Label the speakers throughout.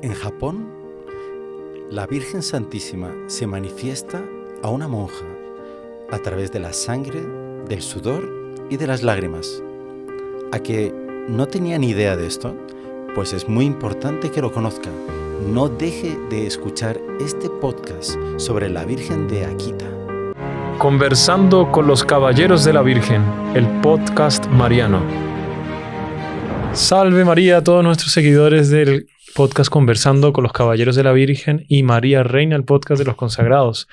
Speaker 1: En Japón, la Virgen Santísima se manifiesta a una monja a través de la sangre, del sudor y de las lágrimas. ¿A que no tenía ni idea de esto? Pues es muy importante que lo conozca. No deje de escuchar este podcast sobre la Virgen de Akita.
Speaker 2: Conversando con los Caballeros de la Virgen, el podcast mariano. Salve María a todos nuestros seguidores del podcast Conversando con los Caballeros de la Virgen y María Reina, el podcast de los consagrados.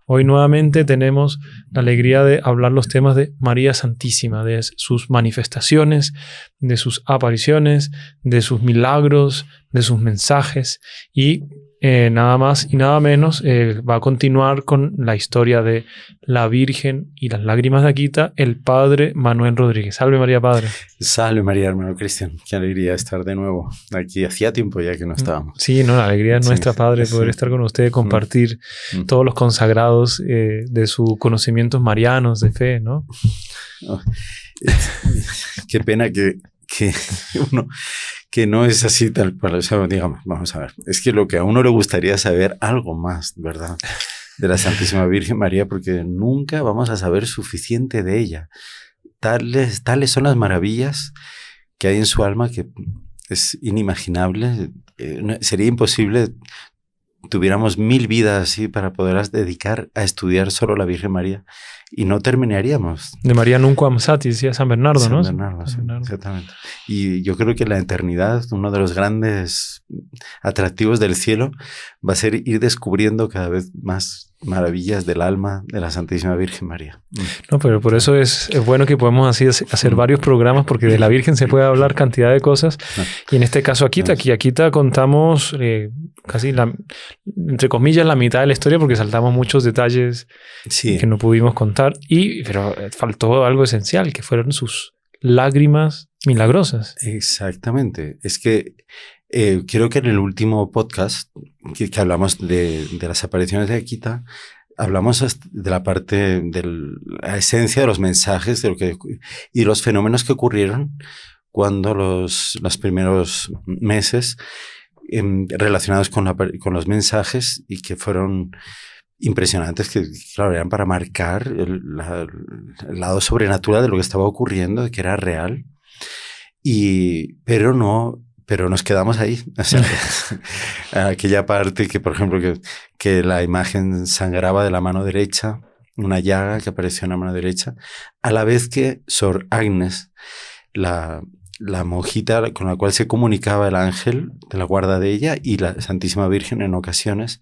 Speaker 2: Hoy nuevamente tenemos la alegría de hablar los temas de María Santísima, de sus manifestaciones, de sus apariciones, de sus milagros, de sus mensajes y nada más y nada menos va a continuar con la historia de la Virgen y las lágrimas de Akita, el Padre Manuel Rodríguez. Salve María, Padre.
Speaker 1: Salve María, hermano Cristian. Qué alegría estar de nuevo aquí. Hacía tiempo ya que no estábamos.
Speaker 2: Sí, no, la alegría es nuestra, Padre, poder estar con usted, compartir todos los consagrados de sus conocimientos marianos de fe, ¿no?
Speaker 1: Oh, qué pena que uno que no es así tal cual. O sea, digamos, vamos a ver, es que lo que a uno le gustaría saber algo más, ¿verdad? De la Santísima Virgen María, porque nunca vamos a saber suficiente de ella. Tales son las maravillas que hay en su alma que es inimaginable. Sería imposible tuviéramos 1000 vidas así para poderlas dedicar a estudiar solo la Virgen María y no terminaríamos.
Speaker 2: De María Nunquam Sati, decía San Bernardo, ¿no?
Speaker 1: San Bernardo, sí, exactamente. Y yo creo que la eternidad, uno de los grandes atractivos del cielo, va a ser ir descubriendo cada vez más maravillas del alma de la Santísima Virgen María.
Speaker 2: No, pero por eso es bueno que podemos así hacer varios programas, porque de la Virgen se puede hablar cantidad de cosas. Y en este caso Akita, Akita contamos casi entre comillas la mitad de la historia, porque saltamos muchos detalles que no pudimos contar. Pero faltó algo esencial, que fueron sus lágrimas milagrosas.
Speaker 1: Exactamente. Es que creo que en el último podcast que hablamos de las apariciones de Akita, hablamos de la parte de la esencia de los mensajes y los fenómenos que ocurrieron cuando los primeros meses relacionados con los mensajes y que fueron impresionantes, que claro, eran para marcar el lado sobrenatural de lo que estaba ocurriendo, de que era real, pero nos quedamos ahí. O sea, aquella parte que, por ejemplo, que la imagen sangraba de la mano derecha, una llaga que apareció en la mano derecha, a la vez que Sor Agnes, la monjita con la cual se comunicaba el ángel de la guarda de ella, y la Santísima Virgen en ocasiones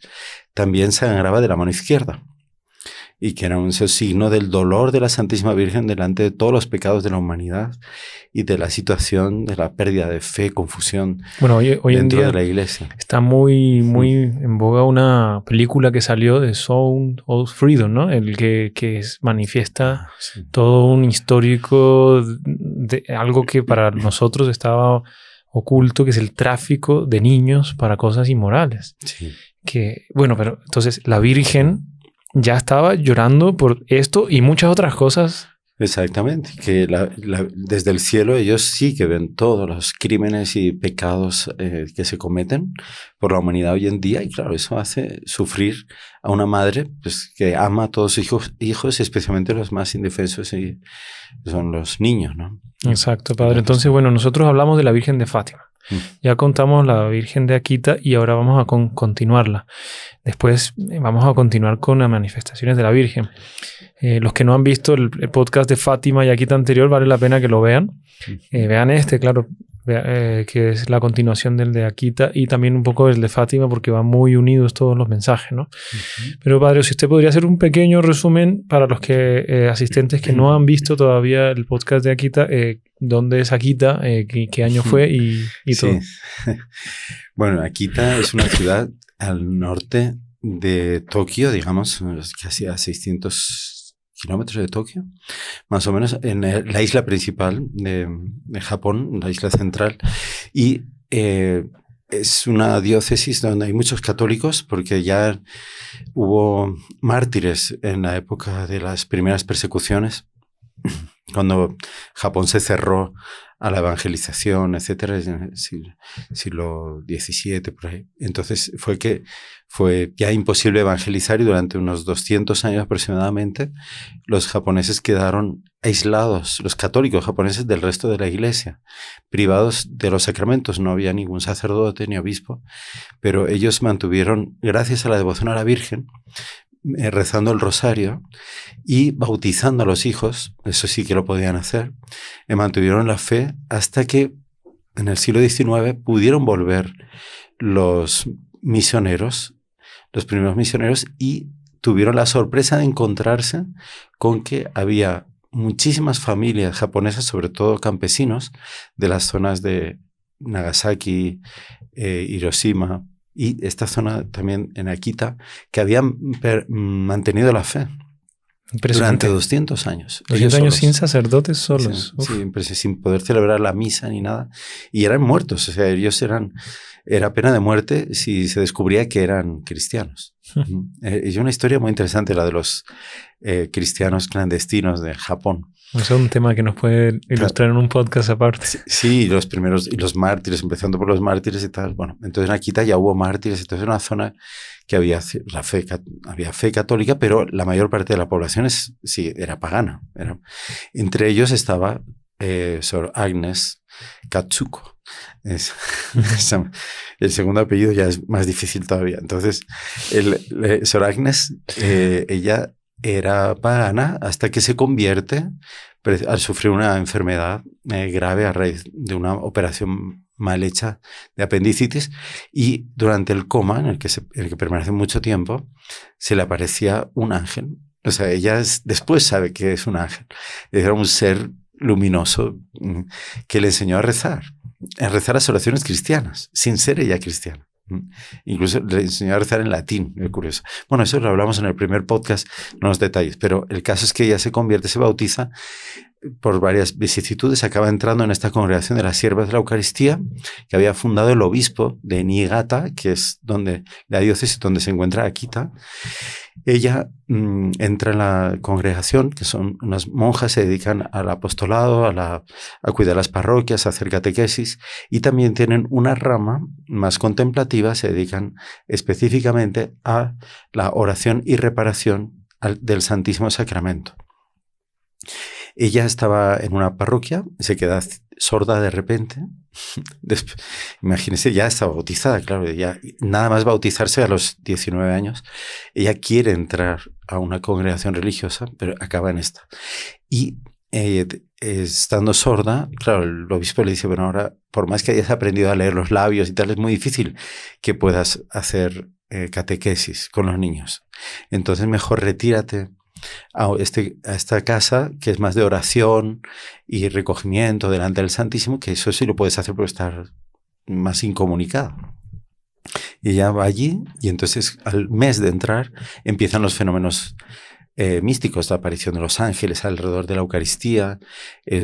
Speaker 1: también sangraba de la mano izquierda, y que era un signo del dolor de la Santísima Virgen delante de todos los pecados de la humanidad y de la situación de la pérdida de fe, confusión hoy en día de la Iglesia.
Speaker 2: Está muy en boga una película que salió de Sound of Freedom, ¿no? El que manifiesta todo un histórico de algo que para nosotros estaba oculto, que es el tráfico de niños para cosas inmorales.
Speaker 1: Sí.
Speaker 2: Pero entonces la Virgen ya estaba llorando por esto y muchas otras cosas.
Speaker 1: Exactamente, que desde el cielo ellos sí que ven todos los crímenes y pecados que se cometen por la humanidad hoy en día, y claro, eso hace sufrir a una madre pues, que ama a todos sus hijos, especialmente los más indefensos, y son los niños, ¿no?
Speaker 2: Exacto, Padre. Entonces, nosotros hablamos de la Virgen de Fátima. Ya contamos la Virgen de Akita y ahora vamos a continuarla. Después vamos a continuar con las manifestaciones de la Virgen. Los que no han visto el podcast de Fátima y Akita anterior, vale la pena que lo vean. Vean claro, que es la continuación del de Akita y también un poco el de Fátima, porque van muy unidos todos los mensajes, ¿no? Pero Padre, si usted podría hacer un pequeño resumen para los asistentes que no han visto todavía el podcast de Akita, ¿dónde es Akita? ¿Qué año fue? Y todo.
Speaker 1: Bueno, Akita es una ciudad al norte de Tokio, digamos, casi a 600 kilómetros de Tokio, más o menos, en la isla principal de Japón, la isla central, y es una diócesis donde hay muchos católicos, porque ya hubo mártires en la época de las primeras persecuciones cuando Japón se cerró a la evangelización, etcétera, en el siglo XVII, por ahí. Entonces fue ya imposible evangelizar y durante unos 200 años aproximadamente los japoneses quedaron aislados, los católicos japoneses, del resto de la iglesia, privados de los sacramentos. No había ningún sacerdote ni obispo, pero ellos mantuvieron, gracias a la devoción a la Virgen, rezando el rosario y bautizando a los hijos, eso sí que lo podían hacer, mantuvieron la fe hasta que en el siglo XIX pudieron volver los misioneros, los primeros misioneros, y tuvieron la sorpresa de encontrarse con que había muchísimas familias japonesas, sobre todo campesinos, de las zonas de Nagasaki, Hiroshima, y esta zona también en Akita, que habían mantenido la fe durante 200 años.
Speaker 2: 200 años sin sacerdotes solos.
Speaker 1: Sí, sin poder celebrar la misa ni nada. Y eran muertos, o sea, ellos era pena de muerte si se descubría que eran cristianos. Es una historia muy interesante la de los cristianos clandestinos de Japón.
Speaker 2: Es un tema que nos puede ilustrar en un podcast aparte.
Speaker 1: Sí, los primeros, y los mártires, empezando por los mártires y tal. Bueno, entonces en Akita ya hubo mártires, entonces era una zona que había fe católica, pero la mayor parte de la población era pagana. Entre ellos estaba Sor Agnes Katsuko. El segundo apellido ya es más difícil todavía. Entonces, Sor Agnes, ella era pagana hasta que se convierte al sufrir una enfermedad grave a raíz de una operación mal hecha de apendicitis, y durante el coma, en el que permanece mucho tiempo, se le aparecía un ángel. O sea, ella después sabe que es un ángel. Era un ser luminoso que le enseñó a rezar las oraciones cristianas, sin ser ella cristiana. Incluso le enseñó a rezar en latín, es curioso. Bueno, eso lo hablamos en el primer podcast, no los detalles, pero el caso es que ella se convierte, se bautiza por varias vicisitudes, acaba entrando en esta congregación de las Siervas de la Eucaristía que había fundado el obispo de Niigata, que es la diócesis donde se encuentra Akita. Ella entra en la congregación, que son unas monjas, se dedican al apostolado, a cuidar las parroquias, a hacer catequesis, y también tienen una rama más contemplativa, se dedican específicamente a la oración y reparación del Santísimo Sacramento. Ella estaba en una parroquia, se queda sorda de repente. Imagínense, ya estaba bautizada, claro, ya nada más bautizarse a los 19 años. Ella quiere entrar a una congregación religiosa, pero acaba en esta. Y estando sorda, claro, el obispo le dice, bueno, ahora, por más que hayas aprendido a leer los labios y tal, es muy difícil que puedas hacer catequesis con los niños. Entonces mejor retírate a esta casa que es más de oración y recogimiento delante del Santísimo, que eso sí lo puedes hacer por estar más incomunicado. Y ella va allí, y entonces al mes de entrar empiezan los fenómenos místicos, la aparición de los ángeles alrededor de la Eucaristía,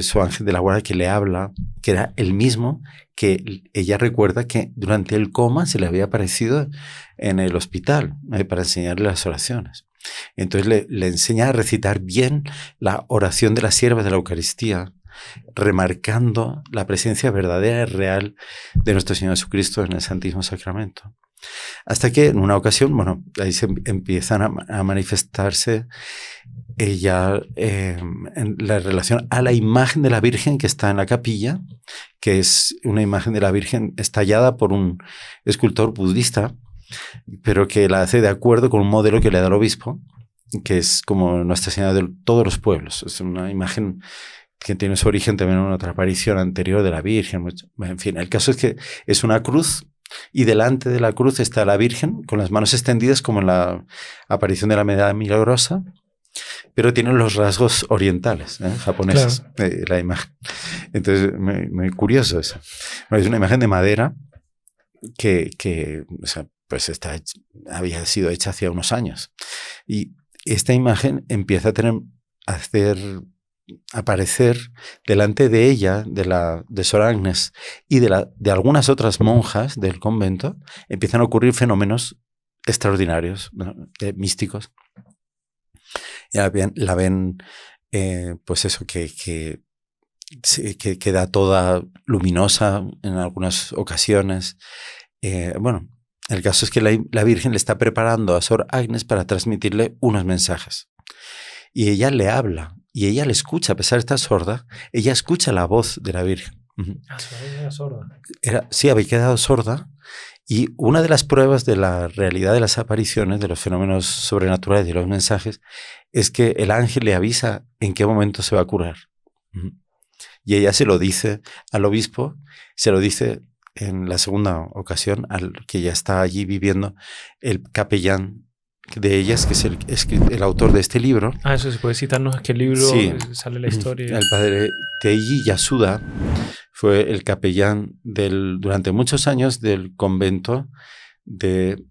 Speaker 1: su ángel de la guarda que le habla, que era el mismo que ella recuerda que durante el coma se le había aparecido en el hospital para enseñarle las oraciones. Entonces le enseña a recitar bien la oración de las siervas de la Eucaristía, remarcando la presencia verdadera y real de nuestro Señor Jesucristo en el Santísimo Sacramento. Hasta que en una ocasión, bueno, ahí se empiezan a manifestarse ella en la relación a la imagen de la Virgen que está en la capilla, que es una imagen de la Virgen estallada por un escultor budista, pero que la hace de acuerdo con un modelo que le da el obispo, que es como Nuestra Señora de todos los pueblos. Es una imagen que tiene su origen también en otra aparición anterior de la Virgen. En fin, el caso es que es una cruz, y delante de la cruz está la Virgen con las manos extendidas como en la aparición de la Medalla Milagrosa, pero tiene los rasgos orientales, japoneses, claro, la imagen. Entonces, muy curioso eso. Bueno, es una imagen de madera que o sea, pues había sido hecha hace unos años. Y esta imagen empieza a aparecer delante de ella, de Sor Agnes y de algunas otras monjas del convento. Empiezan a ocurrir fenómenos extraordinarios, ¿no? Místicos. Y la ven pues eso, que queda toda luminosa en algunas ocasiones. Bueno, el caso es que la Virgen le está preparando a Sor Agnes para transmitirle unos mensajes. Y ella le habla, y ella le escucha, a pesar de estar sorda, ella escucha la voz de la Virgen.
Speaker 2: Ah, Sor Agnes era sorda.
Speaker 1: Sí, había quedado sorda. Y una de las pruebas de la realidad de las apariciones, de los fenómenos sobrenaturales y de los mensajes, es que el ángel le avisa en qué momento se va a curar. Y ella se lo dice al obispo, se lo dice en la segunda ocasión, al que ya está allí viviendo, el capellán de ellas, que es el autor de este libro.
Speaker 2: Ah, eso se puede citarnos, ¿qué libro sale la historia?
Speaker 1: El padre Teiji Yasuda fue el capellán durante muchos años del convento de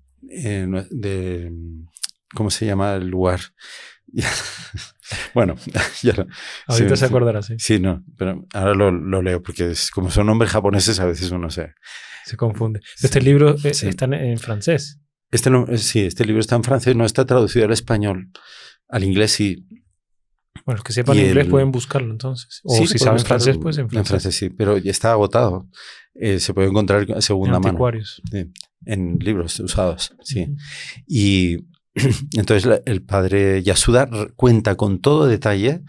Speaker 1: ¿cómo se llama el lugar? Bueno, ya no.
Speaker 2: Ahorita se acordará, sí.
Speaker 1: Sí, no, pero ahora lo leo porque como son nombres japoneses a veces uno se
Speaker 2: confunde. Este libro está en francés.
Speaker 1: Este libro está en francés, no está traducido al español. Al inglés sí.
Speaker 2: Bueno, los que sepan inglés pueden buscarlo entonces. O sí, si saben francés, pues en francés.
Speaker 1: En francés sí, pero ya está agotado. Se puede encontrar a segunda mano. En libros usados, sí. Y entonces el padre Yasuda cuenta con todo detalle,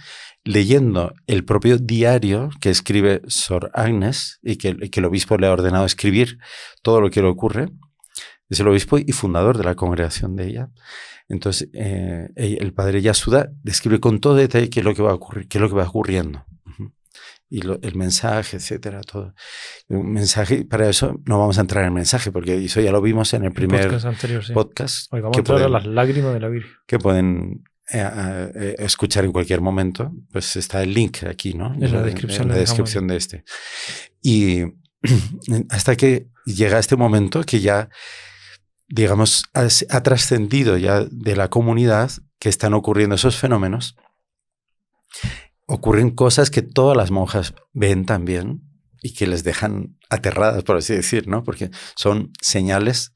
Speaker 1: leyendo el propio diario que escribe Sor Agnes y que el obispo le ha ordenado escribir todo lo que le ocurre. Es el obispo y fundador de la congregación de ella. Entonces, el padre Yasuda describe con todo detalle qué es lo que va a ocurrir, qué es lo que va ocurriendo. Y el mensaje, etcétera, todo. Un mensaje, para eso no vamos a entrar en el mensaje, porque eso ya lo vimos en el primer
Speaker 2: podcast anterior, sí.
Speaker 1: podcast.
Speaker 2: Hoy vamos a entrar a las lágrimas de la Virgen.
Speaker 1: Que pueden escuchar en cualquier momento. Pues está el link aquí, ¿no?
Speaker 2: En la descripción.
Speaker 1: En la descripción de este. Y hasta que llega este momento que ya, digamos, ha trascendido ya de la comunidad, que están ocurriendo esos fenómenos. Ocurren cosas que todas las monjas ven también y que les dejan aterradas, por así decir, ¿no? Porque son señales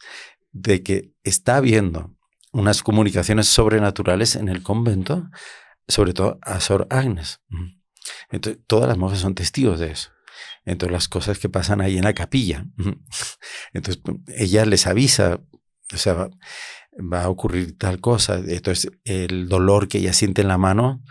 Speaker 1: de que está habiendo unas comunicaciones sobrenaturales en el convento, sobre todo a Sor Agnes. Entonces, todas las monjas son testigos de eso. Entonces, las cosas que pasan ahí en la capilla. Entonces, ella les avisa, o sea, va a ocurrir tal cosa. Entonces, el dolor que ella siente en la mano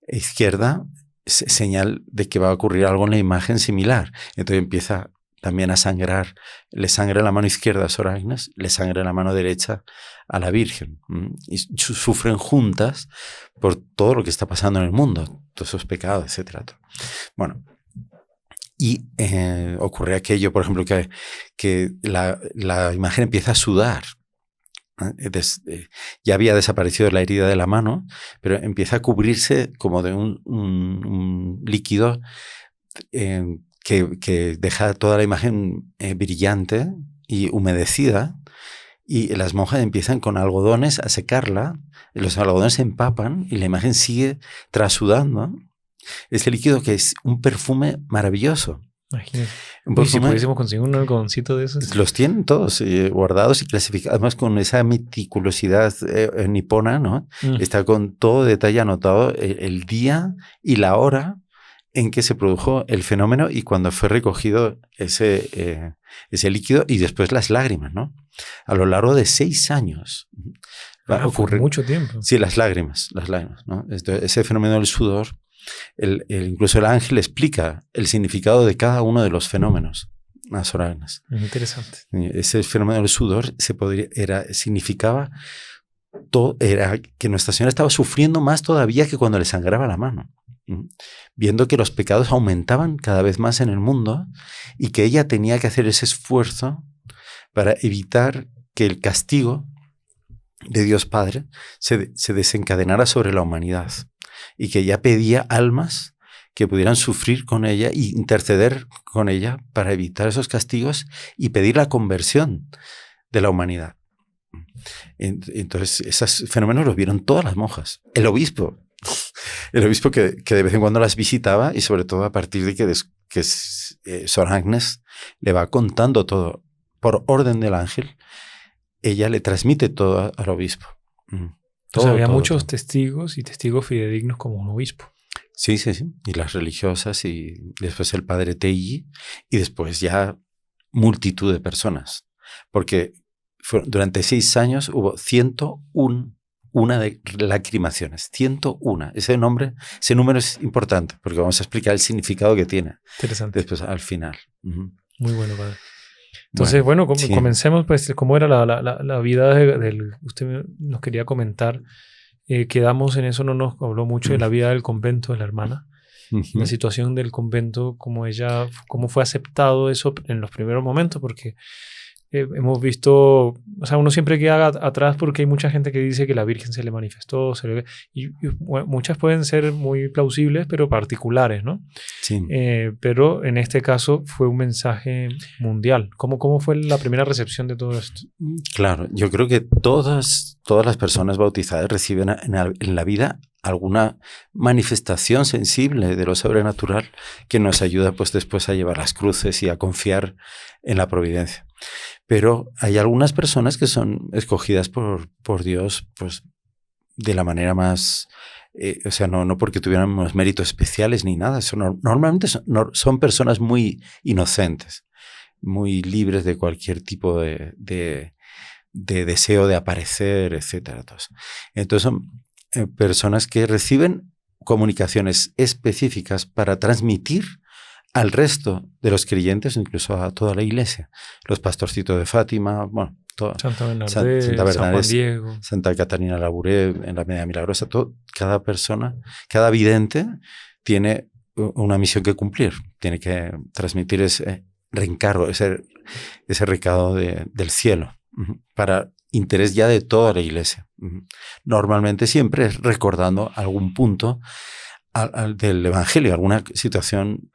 Speaker 1: izquierda es señal de que va a ocurrir algo en la imagen similar. Entonces empieza también a sangrar. Le sangra la mano izquierda a Sor Agnes, le sangra la mano derecha a la Virgen. Y sufren juntas por todo lo que está pasando en el mundo, todos esos pecados, etc. Bueno, y ocurre aquello, por ejemplo, que la imagen empieza a sudar. Ya había desaparecido la herida de la mano, pero empieza a cubrirse como de un líquido que deja toda la imagen brillante y humedecida, y las monjas empiezan con algodones a secarla, los algodones se empapan y la imagen sigue trasudando. Este líquido que es un perfume maravilloso.
Speaker 2: Imagínate. Si pudiésemos conseguir un algodoncito de esos.
Speaker 1: Los tienen todos guardados y clasificados, además con esa meticulosidad nipona, ¿no? Está con todo detalle anotado el día y la hora en que se produjo el fenómeno y cuando fue recogido ese líquido, y después las lágrimas, ¿no? A lo largo de 6 años.
Speaker 2: Ocurre mucho tiempo.
Speaker 1: Sí, las lágrimas, ¿no? Ese fenómeno del sudor. Incluso el ángel explica el significado de cada uno de los fenómenos a Sor Agnes.
Speaker 2: Interesante.
Speaker 1: Ese fenómeno del sudor significaba que Nuestra Señora estaba sufriendo más todavía que cuando le sangraba la mano, viendo que los pecados aumentaban cada vez más en el mundo y que ella tenía que hacer ese esfuerzo para evitar que el castigo de Dios Padre se desencadenara sobre la humanidad. Y que ella pedía almas que pudieran sufrir con ella e interceder con ella para evitar esos castigos y pedir la conversión de la humanidad. Entonces, esos fenómenos los vieron todas las monjas. El obispo que de vez en cuando las visitaba, y sobre todo a partir de que Sor Agnes le va contando todo por orden del ángel, ella le transmite todo al obispo.
Speaker 2: Había muchos testigos y testigos fidedignos como un obispo.
Speaker 1: Sí, sí, sí. Y las religiosas y después el padre Teilli y después ya multitud de personas. Porque durante 6 años hubo 101 de lacrimaciones. 101. Ese número es importante porque vamos a explicar el significado que tiene.
Speaker 2: Interesante.
Speaker 1: Después al final.
Speaker 2: Muy bueno, padre. Entonces, bueno,
Speaker 1: sí.
Speaker 2: Comencemos, pues, cómo era la vida del... Usted nos quería comentar. Quedamos en eso, no nos habló mucho de la vida del convento de la hermana. La situación del convento, cómo fue aceptado eso en los primeros momentos, porque hemos visto, o sea, uno siempre queda atrás porque hay mucha gente que dice que la Virgen se le manifestó, y muchas pueden ser muy plausibles, pero particulares, ¿no?
Speaker 1: Sí.
Speaker 2: Pero en este caso fue un mensaje mundial. ¿Cómo fue la primera recepción de todo esto?
Speaker 1: Claro, yo creo que todas las personas bautizadas reciben en la vida alguna manifestación sensible de lo sobrenatural que nos ayuda pues después a llevar las cruces y a confiar en la providencia. Pero hay algunas personas que son escogidas por Dios pues de la manera más... o sea, no porque tuvieran unos méritos especiales ni nada. Normalmente son personas muy inocentes, muy libres de cualquier tipo de deseo de aparecer, etcétera. Entonces son personas que reciben comunicaciones específicas para transmitir al resto de los creyentes, incluso a toda la iglesia. Los pastorcitos de Fátima, bueno,
Speaker 2: Santa Bernadette, San Juan Diego,
Speaker 1: Santa Catarina Labouré, en la Media Milagrosa, cada persona, cada vidente tiene una misión que cumplir, tiene que transmitir ese reencargo, ese recado del cielo, para interés ya de toda la iglesia. Normalmente siempre es recordando algún punto del Evangelio, alguna situación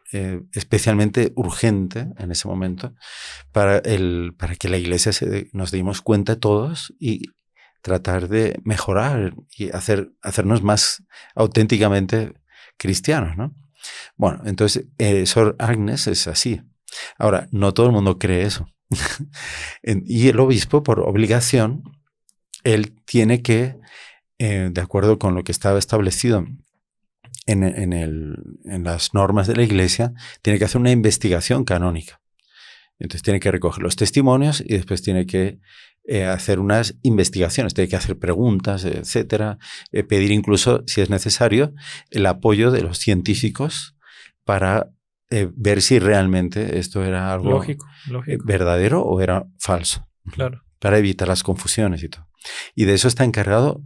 Speaker 1: especialmente urgente en ese momento para que la iglesia nos dimos cuenta todos y tratar de mejorar y hacernos más auténticamente cristianos, ¿no? Bueno, entonces Sor Agnes es así. Ahora, no todo el mundo cree eso. Y el obispo, por obligación, él tiene que, de acuerdo con lo que estaba establecido en las normas de la iglesia, tiene que hacer una investigación canónica. Entonces tiene que recoger los testimonios y después tiene que hacer unas investigaciones, tiene que hacer preguntas, etcétera, pedir incluso, si es necesario, el apoyo de los científicos para ver si realmente esto era algo
Speaker 2: lógico.
Speaker 1: verdadero o era falso.
Speaker 2: Claro.
Speaker 1: Para evitar las confusiones y todo. Y de eso está encargado,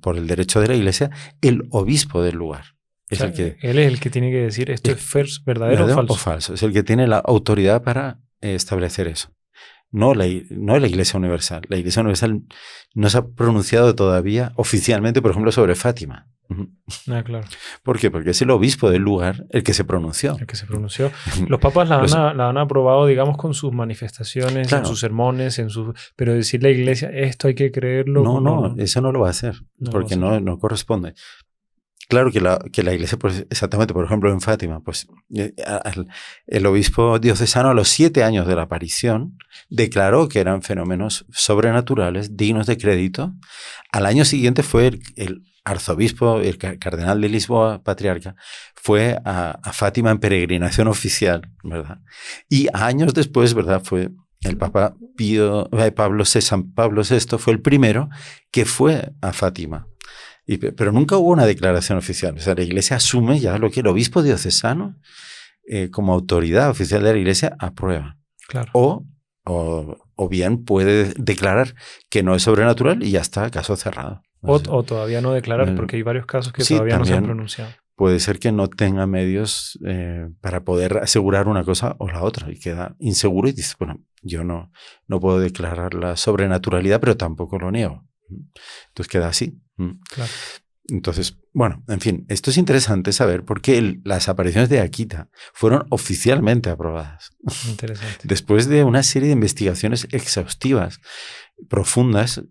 Speaker 1: por el derecho de la iglesia, el obispo del lugar.
Speaker 2: Él es el que tiene que decir esto es verdadero o falso.
Speaker 1: Es el que tiene la autoridad para establecer eso. No la Iglesia Universal. La Iglesia Universal no se ha pronunciado todavía oficialmente, por ejemplo, sobre Fátima.
Speaker 2: Claro.
Speaker 1: ¿Por qué? Porque es el obispo del lugar el que se pronunció.
Speaker 2: Los papas la han aprobado, digamos, con sus manifestaciones, claro, en sus sermones, pero decir la iglesia, esto hay que creerlo.
Speaker 1: No, eso no lo va a hacer, porque no corresponde. Claro que la iglesia, pues, exactamente, por ejemplo, en Fátima, pues el obispo diocesano a los 7 años de la aparición declaró que eran fenómenos sobrenaturales, dignos de crédito. Al año siguiente fue el arzobispo, el cardenal de Lisboa, patriarca, fue a Fátima en peregrinación oficial, ¿verdad? Y años después, ¿verdad? Fue el Papa San Pablo VI, fue el primero que fue a Fátima. Pero nunca hubo una declaración oficial. O sea, la iglesia asume ya lo que el obispo diocesano, como autoridad oficial de la iglesia, aprueba.
Speaker 2: Claro.
Speaker 1: O bien puede declarar que no es sobrenatural y ya está, caso cerrado.
Speaker 2: O todavía no declarar, porque hay varios casos que todavía no se han pronunciado.
Speaker 1: Puede ser que no tenga medios para poder asegurar una cosa o la otra y queda inseguro y dice, bueno, yo no puedo declarar la sobrenaturalidad, pero tampoco lo niego. Entonces queda así.
Speaker 2: Claro.
Speaker 1: Entonces, bueno, en fin, esto es interesante saber por qué las apariciones de Akita fueron oficialmente aprobadas.
Speaker 2: Interesante.
Speaker 1: Después de una serie de investigaciones exhaustivas, profundas,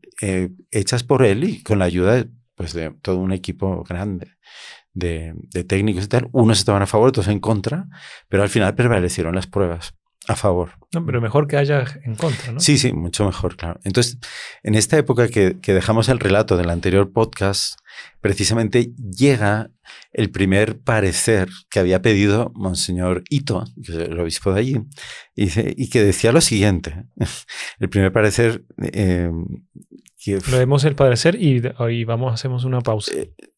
Speaker 1: hechas por él y con la ayuda de todo un equipo grande de técnicos y tal. Unos estaban a favor, otros en contra, pero al final prevalecieron las pruebas a favor.
Speaker 2: No, pero mejor que haya en contra, ¿no?
Speaker 1: Sí, mucho mejor, claro. Entonces, en esta época que dejamos el relato del anterior podcast, precisamente llega el primer parecer que había pedido Monseñor Ito, que es el obispo de allí, y que decía lo siguiente. El primer parecer...
Speaker 2: Leemos el parecer y ahí hacemos una pausa.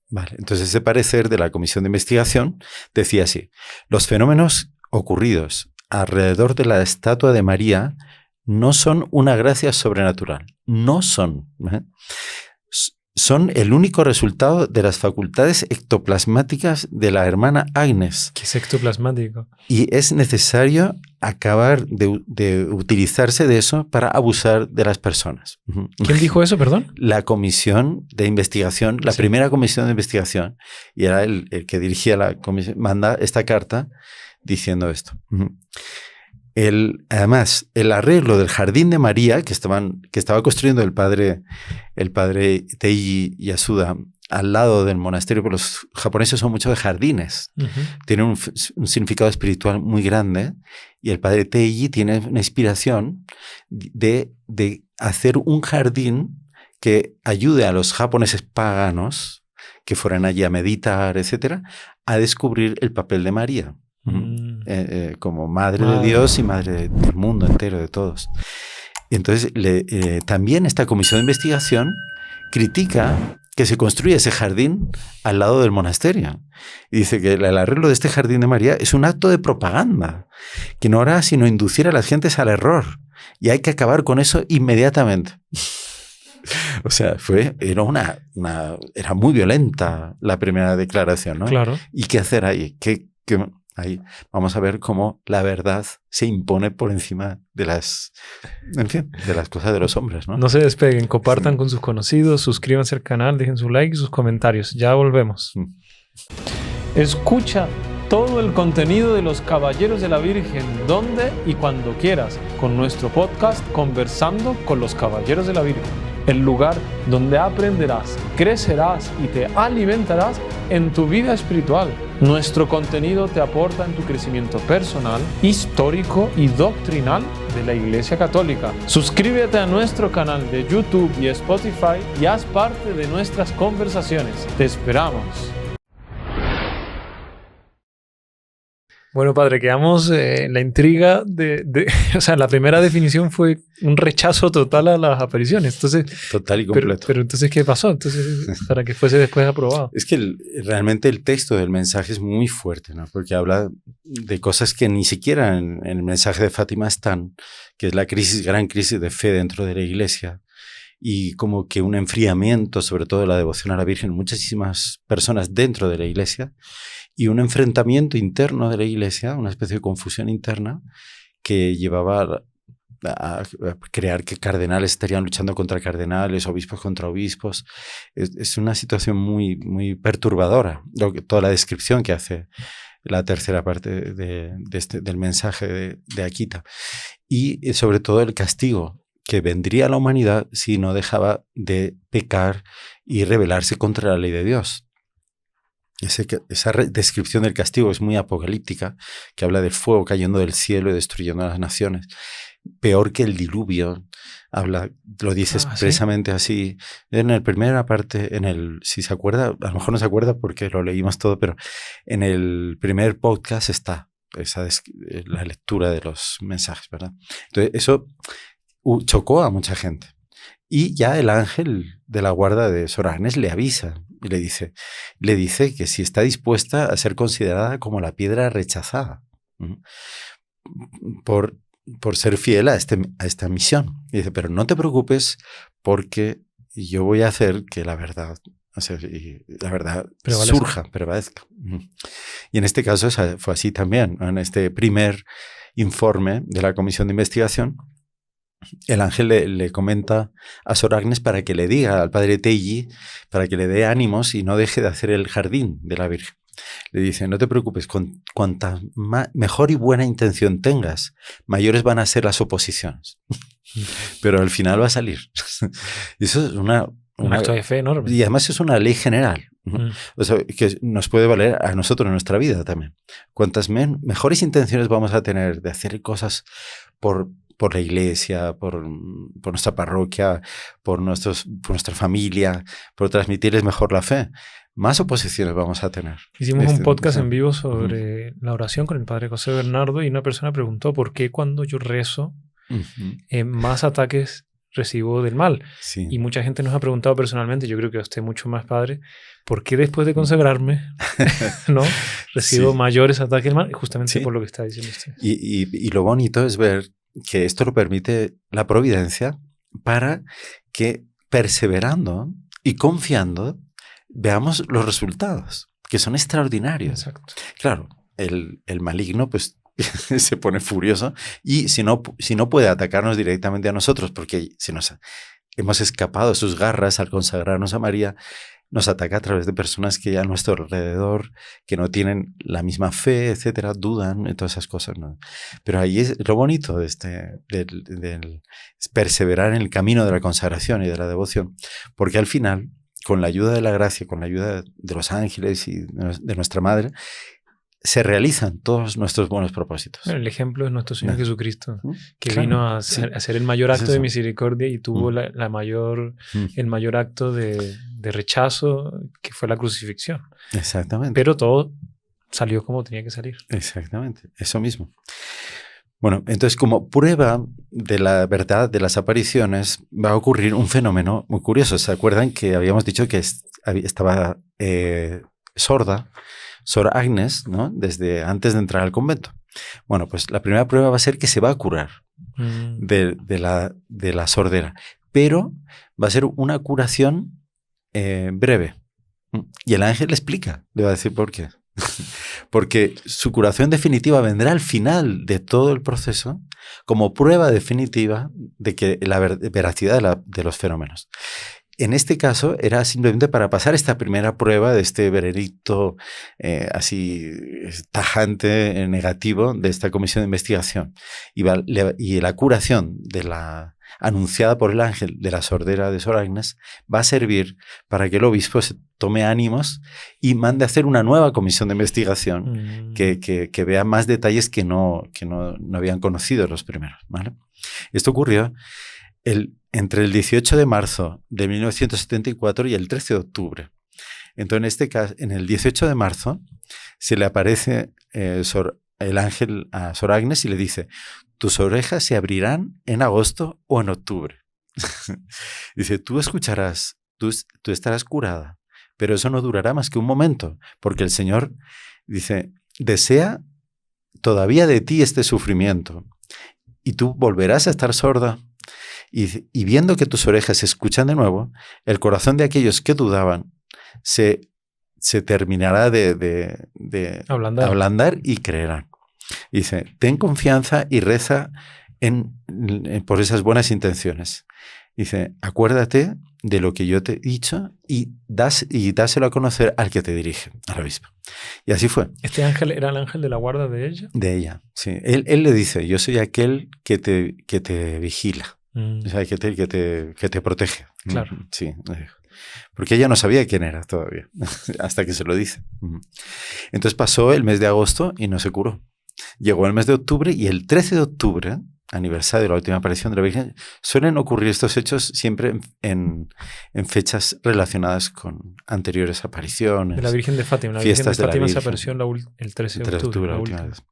Speaker 1: Vale, entonces ese parecer de la comisión de investigación decía así: los fenómenos ocurridos alrededor de la estatua de María no son una gracia sobrenatural, no son. Son el único resultado de las facultades ectoplasmáticas de la hermana Agnes.
Speaker 2: ¿Qué es ectoplasmático?
Speaker 1: Y es necesario acabar de utilizarse de eso para abusar de las personas.
Speaker 2: ¿Quién dijo eso, perdón?
Speaker 1: La comisión de investigación, la primera comisión de investigación, y era el que dirigía la comisión, manda esta carta diciendo esto. Además, el arreglo del jardín de María que estaba construyendo el padre Teiji Yasuda al lado del monasterio, porque los japoneses son mucho de jardines, tienen un significado espiritual muy grande, y el padre Teiji tiene una inspiración de hacer un jardín que ayude a los japoneses paganos que fueran allí a meditar, etcétera, a descubrir el papel de María. Como madre de Dios y madre del mundo entero, de todos. Y entonces también esta comisión de investigación critica que se construya ese jardín al lado del monasterio. Y dice que el arreglo de este jardín de María es un acto de propaganda que no hará sino inducir a las gentes al error. Y hay que acabar con eso inmediatamente. O sea, era muy violenta la primera declaración, ¿no?
Speaker 2: Claro.
Speaker 1: ¿Y qué hacer ahí? Ahí vamos a ver cómo la verdad se impone por encima de las cosas de los hombres, ¿no?
Speaker 2: No se despeguen, compartan con sus conocidos, suscríbanse al canal, dejen su like y sus comentarios. Ya volvemos. Escucha todo el contenido de los Caballeros de la Virgen, donde y cuando quieras, con nuestro podcast Conversando con los Caballeros de la Virgen. El lugar donde aprenderás, crecerás y te alimentarás en tu vida espiritual. Nuestro contenido te aporta en tu crecimiento personal, histórico y doctrinal de la Iglesia Católica. Suscríbete a nuestro canal de YouTube y Spotify y haz parte de nuestras conversaciones. Te esperamos. Bueno, padre, quedamos en la intriga o sea, la primera definición fue un rechazo total a las apariciones. Entonces,
Speaker 1: total y completo.
Speaker 2: Pero entonces, ¿qué pasó? Entonces, para que fuese después aprobado.
Speaker 1: Es que realmente el texto del mensaje es muy fuerte, ¿no? Porque habla de cosas que ni siquiera en el mensaje de Fátima están, que es la gran crisis de fe dentro de la Iglesia, y como que un enfriamiento, sobre todo de la devoción a la Virgen, muchísimas personas dentro de la Iglesia, y un enfrentamiento interno de la Iglesia, una especie de confusión interna que llevaba a crear que cardenales estarían luchando contra cardenales, obispos contra obispos. Es una situación muy, muy perturbadora, toda la descripción que hace la tercera parte del mensaje de Akita. Y sobre todo el castigo que vendría a la humanidad si no dejaba de pecar y rebelarse contra la ley de Dios. Esa descripción del castigo es muy apocalíptica, que habla del fuego cayendo del cielo y destruyendo a las naciones. Peor que el diluvio, lo dice expresamente así. En la primera parte, si se acuerda, a lo mejor no se acuerda porque lo leímos todo, pero en el primer podcast está la lectura de los mensajes, ¿verdad? Entonces, eso chocó a mucha gente. Y ya el ángel de la guarda de Sor Agnes le avisa y le dice que si está dispuesta a ser considerada como la piedra rechazada por ser fiel a esta misión. Y dice, pero no te preocupes porque yo voy a hacer que la verdad surja, prevalezca. Y en este caso fue así también. En este primer informe de la comisión de investigación, el ángel le comenta a Sor Agnes para que le diga al padre Teiji, para que le dé ánimos y no deje de hacer el jardín de la Virgen. Le dice, no te preocupes, cuanta mejor y buena intención tengas, mayores van a ser las oposiciones. Pero al final va a salir. Eso es un
Speaker 2: acto de fe enorme.
Speaker 1: Y además es una ley general. O sea, que nos puede valer a nosotros en nuestra vida también. Cuantas mejores intenciones vamos a tener de hacer cosas por por la iglesia, por nuestra parroquia, por nuestra familia, por transmitirles mejor la fe, más oposiciones vamos a tener.
Speaker 2: Hicimos un podcast en vivo sobre la oración con el padre José Bernardo y una persona preguntó por qué cuando yo rezo más ataques recibo del mal.
Speaker 1: Sí.
Speaker 2: Y mucha gente nos ha preguntado personalmente, yo creo que a usted mucho más, padre, ¿por qué después de consagrarme ¿no? recibo mayores ataques del mal? Justamente por lo que está diciendo usted.
Speaker 1: Y lo bonito es ver que esto lo permite la providencia para que perseverando y confiando veamos los resultados, que son extraordinarios.
Speaker 2: Exacto.
Speaker 1: Claro, el maligno pues se pone furioso y si no puede atacarnos directamente a nosotros, porque si hemos escapado de sus garras al consagrarnos a María, nos ataca a través de personas que a nuestro alrededor, que no tienen la misma fe, etcétera, dudan en todas esas cosas, ¿no? Pero ahí es lo bonito del perseverar en el camino de la consagración y de la devoción, porque al final, con la ayuda de la gracia, con la ayuda de los ángeles y de nuestra Madre, se realizan todos nuestros buenos propósitos.
Speaker 2: El ejemplo es nuestro Señor Jesucristo, que vino a hacer el mayor acto de misericordia y tuvo el mayor acto de rechazo, que fue la crucifixión.
Speaker 1: Exactamente.
Speaker 2: Pero todo salió como tenía que salir.
Speaker 1: Exactamente, eso mismo. Bueno, entonces como prueba de la verdad de las apariciones va a ocurrir un fenómeno muy curioso. ¿Se acuerdan que habíamos dicho que estaba sorda Sor Agnes, ¿no? Desde antes de entrar al convento? Bueno, pues la primera prueba va a ser que se va a curar de la sordera, pero va a ser una curación breve. Y el ángel le explica, le va a decir por qué. Porque su curación definitiva vendrá al final de todo el proceso como prueba definitiva de que la veracidad de los fenómenos. En este caso era simplemente para pasar esta primera prueba de este veredicto así tajante, negativo de esta comisión de investigación. Y la curación anunciada por el ángel de la sordera de Sor Agnes va a servir para que el obispo se tome ánimos y mande a hacer una nueva comisión de investigación que vea más detalles que no habían conocido los primeros, ¿vale? Esto ocurrió entre el 18 de marzo de 1974 y el 13 de octubre. Entonces, en este caso, en el 18 de marzo, se le aparece el ángel a Sor Agnes y le dice: tus orejas se abrirán en agosto o en octubre. Dice, tú escucharás, tú estarás curada, pero eso no durará más que un momento, porque el Señor, dice, desea todavía de ti este sufrimiento y tú volverás a estar sorda. Y viendo que tus orejas se escuchan de nuevo, el corazón de aquellos que dudaban se terminará de ablandar y creerán. Dice, ten confianza y reza por esas buenas intenciones. Dice, acuérdate de lo que yo te he dicho y dáselo a conocer al que te dirige, al obispo. Y así fue.
Speaker 2: ¿Este ángel era el ángel de la guarda de ella?
Speaker 1: De ella, sí. Él le dice, yo soy aquel que te vigila. O sea, que te protege.
Speaker 2: Claro.
Speaker 1: Sí. Porque ella no sabía quién era todavía, hasta que se lo dice. Entonces pasó el mes de agosto y no se curó. Llegó el mes de octubre y el 13 de octubre, aniversario de la última aparición de la Virgen, suelen ocurrir estos hechos siempre en fechas relacionadas con anteriores apariciones.
Speaker 2: De la Virgen de Fátima. La Virgen de Fátima se apareció el 13 de octubre.
Speaker 1: La última vez.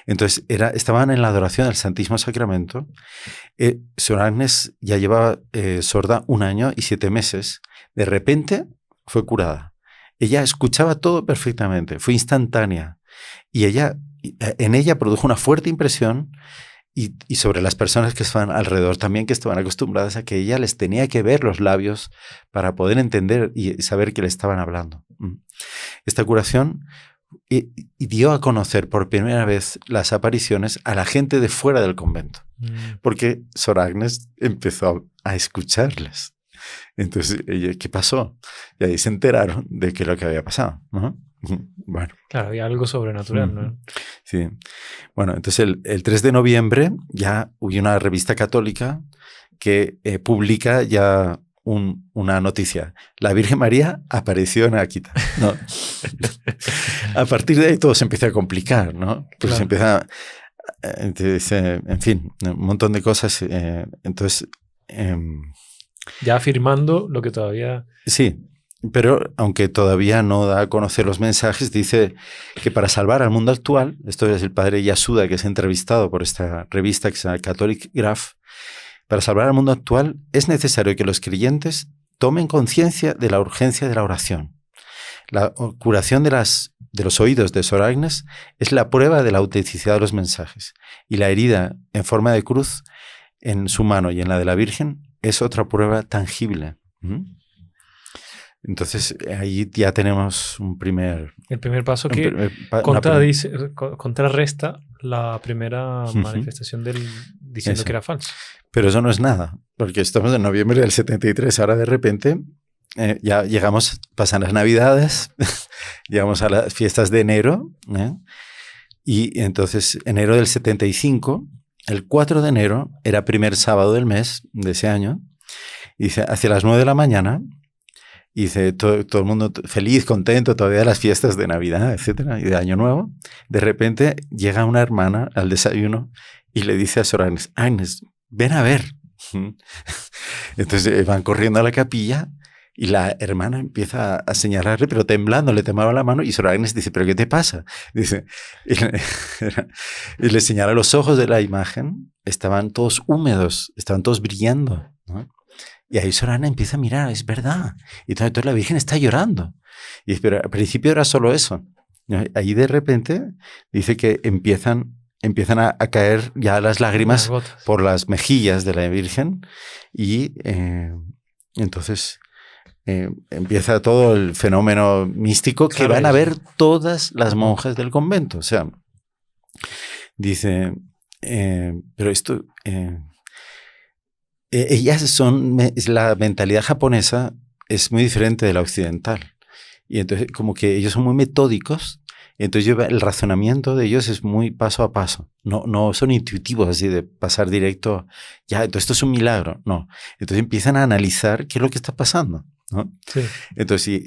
Speaker 1: Entonces estaban en la adoración del Santísimo Sacramento. Sor Agnes ya llevaba sorda 1 año y 7 meses. De repente fue curada. Ella escuchaba todo perfectamente, fue instantánea. Y en ella produjo una fuerte impresión y sobre las personas que estaban alrededor también, que estaban acostumbradas a que ella les tenía que ver los labios para poder entender y saber que le estaban hablando. Esta curación y dio a conocer por primera vez las apariciones a la gente de fuera del convento, porque Sor Agnes empezó a escucharles. Entonces, ¿qué pasó? Y ahí se enteraron de que lo que había pasado, ¿no? Bueno.
Speaker 2: Claro, había algo sobrenatural, ¿no?
Speaker 1: Sí. Bueno, entonces el 3 de noviembre ya hubo una revista católica que publica ya una noticia. La Virgen María apareció en Akita, ¿no? A partir de ahí todo se empieza a complicar, ¿no? Pues
Speaker 2: claro.
Speaker 1: se empieza Dice, en fin, un montón de cosas. Entonces,
Speaker 2: ya afirmando lo que todavía...
Speaker 1: sí, pero aunque todavía no da a conocer los mensajes, dice que para salvar al mundo actual, esto es el padre Yasuda, que es entrevistado por esta revista que se llama Catholic Graph, para salvar al mundo actual es necesario que los creyentes tomen conciencia de la urgencia de la oración. La curación de los oídos de Sor Agnes es la prueba de la autenticidad de los mensajes, y la herida en forma de cruz en su mano y en la de la Virgen es otra prueba tangible. Entonces, ahí ya tenemos
Speaker 2: el primer paso que contrarresta la primera manifestación diciendo que era falso.
Speaker 1: Pero eso no es nada, porque estamos en noviembre del 73, ahora de repente ya llegamos, pasan las Navidades, llegamos a las fiestas de enero, y entonces enero del 75, el 4 de enero, era primer sábado del mes de ese año, y dice, hacia las 9 de la mañana, y dice, todo el mundo feliz, contento, todavía las fiestas de Navidad, etcétera, y de Año Nuevo. De repente llega una hermana al desayuno y le dice a Sor Agnes, Agnes, ven a ver. Entonces van corriendo a la capilla y la hermana empieza a señalarle, pero temblando, le temblaba la mano, y Sor Agnes dice, ¿pero qué te pasa? Dice, y le señala los ojos de la imagen, estaban todos húmedos, estaban todos brillando, ¿no? Y ahí Sor Ana empieza a mirar, es verdad. Y entonces la Virgen está llorando. Y dice, pero al principio era solo eso. Ahí de repente dice que empiezan a caer ya las lágrimas por las mejillas de la Virgen. Y entonces empieza todo el fenómeno místico que van a ver todas las monjas del convento. O sea, dice, pero esto... la mentalidad japonesa es muy diferente de la occidental. Y entonces como que ellos son muy metódicos, y entonces el razonamiento de ellos es muy paso a paso. No son intuitivos así de pasar directo, ya, entonces esto es un milagro. No. Entonces empiezan a analizar qué es lo que está pasando, ¿no?
Speaker 2: Sí.
Speaker 1: Entonces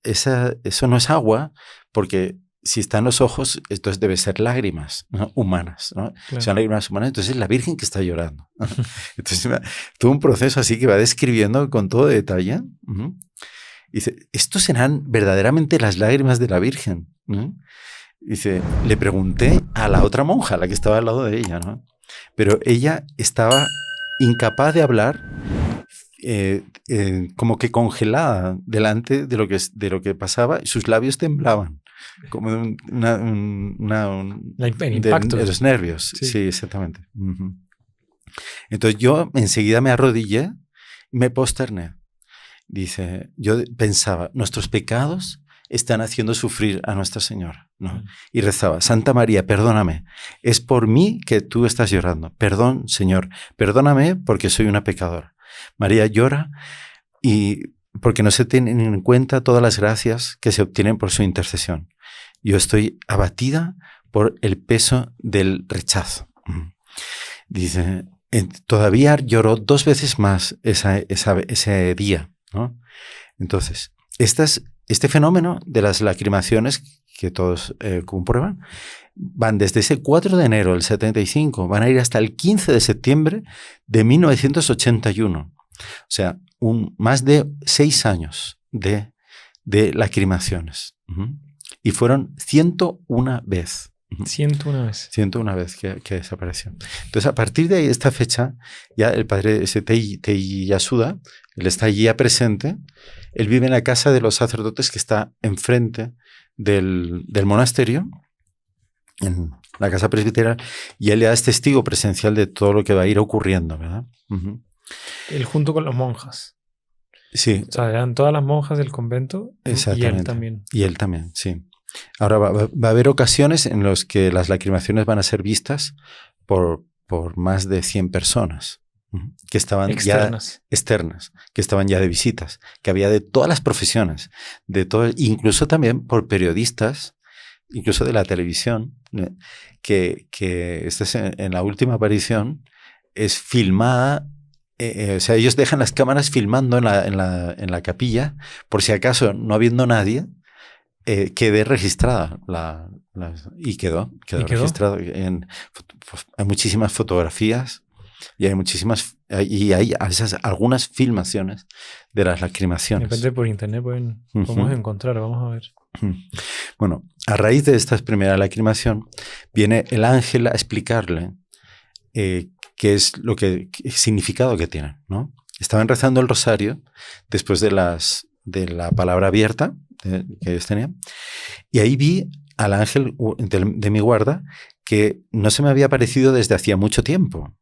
Speaker 1: eso no es agua, porque... si están los ojos, entonces debe ser lágrimas, ¿no? Humanas, ¿no?
Speaker 2: Claro.
Speaker 1: Son lágrimas humanas, entonces es la Virgen que está llorando. Entonces, todo un proceso así que va describiendo con todo detalle. Dice, ¿estos serán verdaderamente las lágrimas de la Virgen? ¿No? Dice, le pregunté a la otra monja, la que estaba al lado de ella, ¿no? Pero ella estaba incapaz de hablar, como que congelada delante de lo que pasaba, y sus labios temblaban. Como de
Speaker 2: el impacto
Speaker 1: de los nervios. Sí, exactamente. Entonces yo enseguida me arrodillé y me posterné. Dice, yo pensaba, nuestros pecados están haciendo sufrir a Nuestra Señora, ¿no? Y rezaba, Santa María, perdóname, es por mí que tú estás llorando. Perdón, Señor, perdóname porque soy una pecadora. María llora y porque no se tienen en cuenta todas las gracias que se obtienen por su intercesión. Yo estoy abatida por el peso del rechazo. Dice, todavía lloró 2 veces más ese día, ¿no? Entonces, este fenómeno de las lacrimaciones que todos comprueban, van desde ese 4 de enero del 75, van a ir hasta el 15 de septiembre de 1981. O sea, más de 6 años de lacrimaciones. Y fueron 101 veces.
Speaker 2: 101 veces.
Speaker 1: 101 veces que desapareció. Entonces, a partir de esta fecha, ya el padre Tei Yasuda, él está allí ya presente. Él vive en la casa de los sacerdotes que está enfrente del monasterio, en la casa presbiteral, y él ya es testigo presencial de todo lo que va a ir ocurriendo, ¿verdad?
Speaker 2: Él junto con las monjas.
Speaker 1: Sí.
Speaker 2: O sea, eran todas las monjas del convento.
Speaker 1: Exactamente.
Speaker 2: Y él también.
Speaker 1: Y él también, sí. Ahora va a haber ocasiones en las que las lacrimaciones van a ser vistas por más de 100 personas que estaban externas, que estaban ya de visitas, que había de todas las profesiones, incluso también por periodistas, incluso de la televisión, que esta es en la última aparición, es filmada. O sea, ellos dejan las cámaras filmando en la capilla, por si acaso no habiendo nadie, quede registrada y quedó registrado. Hay muchísimas fotografías y hay algunas filmaciones de las lacrimaciones.
Speaker 2: De repente por internet podemos encontrar, vamos a ver.
Speaker 1: Bueno, a raíz de esta primera lacrimación viene el ángel a explicarle qué es qué significado que tiene, ¿no? Estaban rezando el rosario después de la palabra abierta que ellos tenían, y ahí vi al ángel de mi guarda que no se me había aparecido desde hacía mucho tiempo.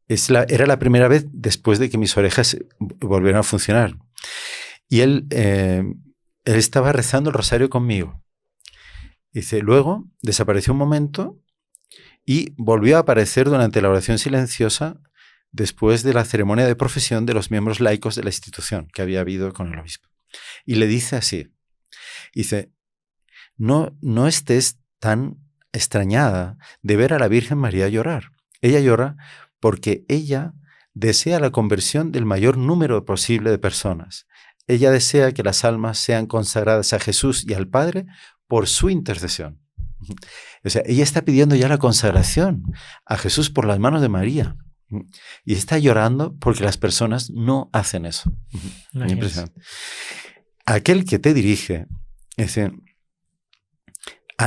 Speaker 1: Era la primera vez después de que mis orejas volvieron a funcionar. Y él estaba rezando el rosario conmigo. Dice, luego desapareció un momento y volvió a aparecer durante la oración silenciosa después de la ceremonia de profesión de los miembros laicos de la institución que había habido con el obispo. Y le dice así, dice, no estés tan extrañada de ver a la Virgen María llorar. Ella llora porque ella desea la conversión del mayor número posible de personas. Ella desea que las almas sean consagradas a Jesús y al Padre por su intercesión. O sea, ella está pidiendo ya la consagración a Jesús por las manos de María. Y está llorando porque las personas no hacen eso. Muy impresionante. Aquel que te dirige,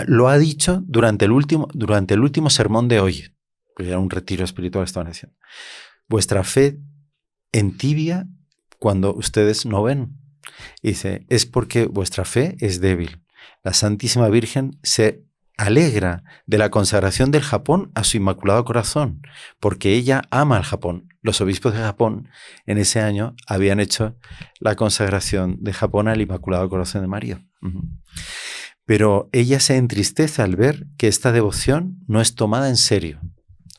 Speaker 1: lo ha dicho durante el último sermón de hoy, pues era un retiro espiritual que estaban haciendo. Vuestra fe entibia cuando ustedes no ven. Dice, es porque vuestra fe es débil. La Santísima Virgen se alegra de la consagración del Japón a su Inmaculado Corazón, porque ella ama al Japón. Los obispos de Japón en ese año habían hecho la consagración de Japón al Inmaculado Corazón de María. Pero ella se entristece al ver que esta devoción no es tomada en serio.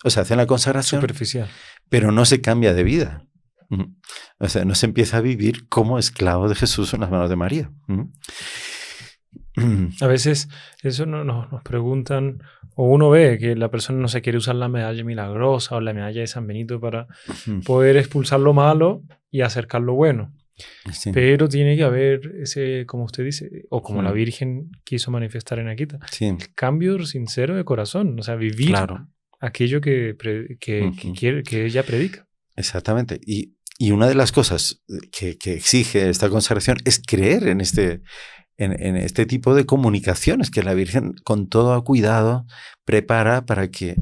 Speaker 1: O sea, hacen la consagración
Speaker 2: superficial,
Speaker 1: pero no se cambia de vida. O sea, no se empieza a vivir como esclavo de Jesús en las manos de María.
Speaker 2: A veces eso nos preguntan, o uno ve que la persona no se quiere usar la medalla milagrosa o la medalla de San Benito para poder expulsar lo malo y acercar lo bueno. Sí. Pero tiene que haber ese, como usted dice, o como la Virgen quiso manifestar en Akita, el cambio sincero de corazón, o sea, vivir aquello que quiere, que ella predica.
Speaker 1: Exactamente. Y una de las cosas que exige esta consagración es creer en este tipo de comunicaciones que la Virgen con todo cuidado prepara para que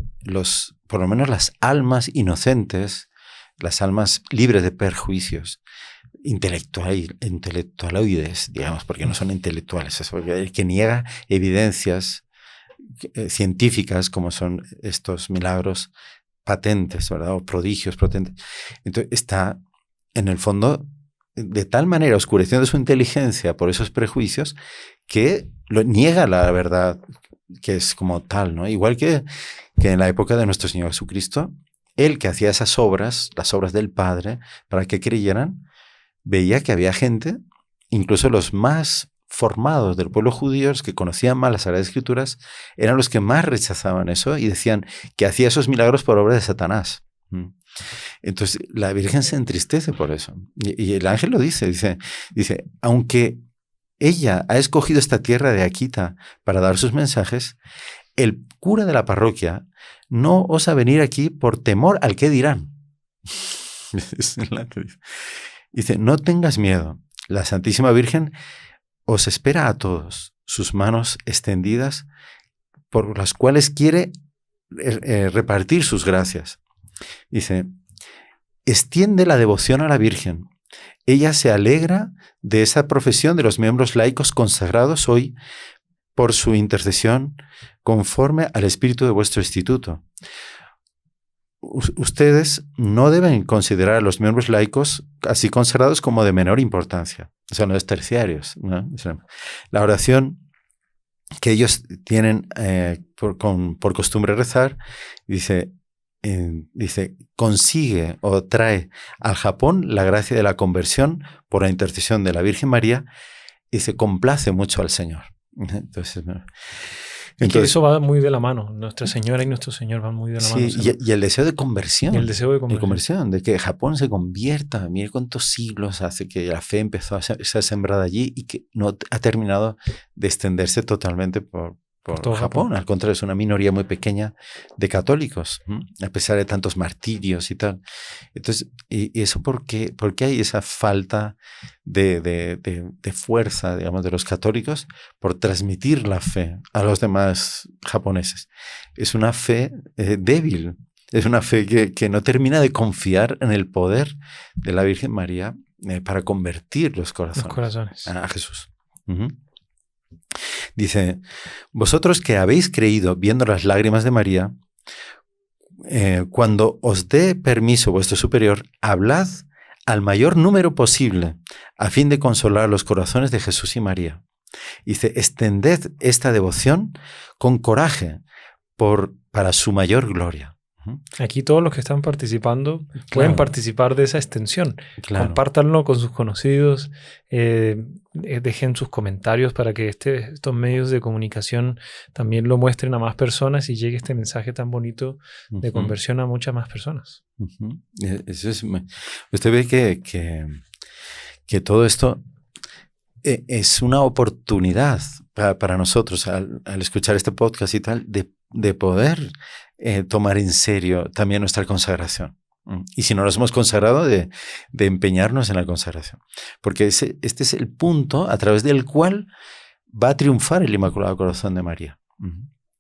Speaker 1: por lo menos las almas inocentes, las almas libres de perjuicios, intelectualoides, digamos, porque no son intelectuales, es porque el que niega evidencias científicas como son estos milagros patentes, ¿verdad? O prodigios patentes. Entonces está, en el fondo, de tal manera oscureciendo su inteligencia por esos prejuicios que niega la verdad que es como tal, ¿no? Igual que en la época de nuestro Señor Jesucristo, él que hacía esas obras, las obras del Padre, para que creyeran, veía que había gente, incluso los más formados del pueblo judío, que conocían mal las Sagradas Escrituras, eran los que más rechazaban eso y decían que hacía esos milagros por obra de Satanás. Entonces la Virgen se entristece por eso. Y el ángel lo dice, aunque ella ha escogido esta tierra de Akita para dar sus mensajes, el cura de la parroquia no osa venir aquí por temor al que dirán. Dice, no tengas miedo, la Santísima Virgen os espera a todos, sus manos extendidas por las cuales quiere repartir sus gracias. Dice, extiende la devoción a la Virgen. Ella se alegra de esa profesión de los miembros laicos consagrados hoy por su intercesión conforme al espíritu de vuestro instituto. Ustedes no deben considerar a los miembros laicos así consagrados como de menor importancia. Son los terciarios, ¿no? La oración que ellos tienen por costumbre rezar, dice, consigue o trae al Japón la gracia de la conversión por la intercesión de la Virgen María y se complace mucho al Señor. Entonces,
Speaker 2: Entonces, eso va muy de la mano. Nuestra Señora y nuestro Señor van muy de la mano.
Speaker 1: Y el deseo de conversión.
Speaker 2: El deseo de conversión.
Speaker 1: De que Japón se convierta. Mire cuántos siglos hace que la fe empezó a ser sembrada allí y que no ha terminado de extenderse totalmente por todo Japón. Al contrario, es una minoría muy pequeña de católicos, a pesar de tantos martirios y tal. Entonces, ¿y eso por qué hay esa falta de fuerza, digamos, de los católicos por transmitir la fe a los demás japoneses? Es una fe débil, es una fe que no termina de confiar en el poder de la Virgen María para convertir los corazones a Jesús. Dice, vosotros que habéis creído viendo las lágrimas de María, cuando os dé permiso vuestro superior, hablad al mayor número posible a fin de consolar los corazones de Jesús y María. Dice, extended esta devoción con coraje para su mayor gloria.
Speaker 2: Aquí todos los que están participando pueden participar de esa extensión. Claro. Compártanlo con sus conocidos, dejen sus comentarios para que estos medios de comunicación también lo muestren a más personas y llegue este mensaje tan bonito de conversión a muchas más personas.
Speaker 1: Eso es, usted ve que todo esto es una oportunidad para nosotros al escuchar este podcast y tal de poder tomar en serio también nuestra consagración. Y si no nos hemos consagrado, de empeñarnos en la consagración. Porque este es el punto a través del cual va a triunfar el Inmaculado Corazón de María.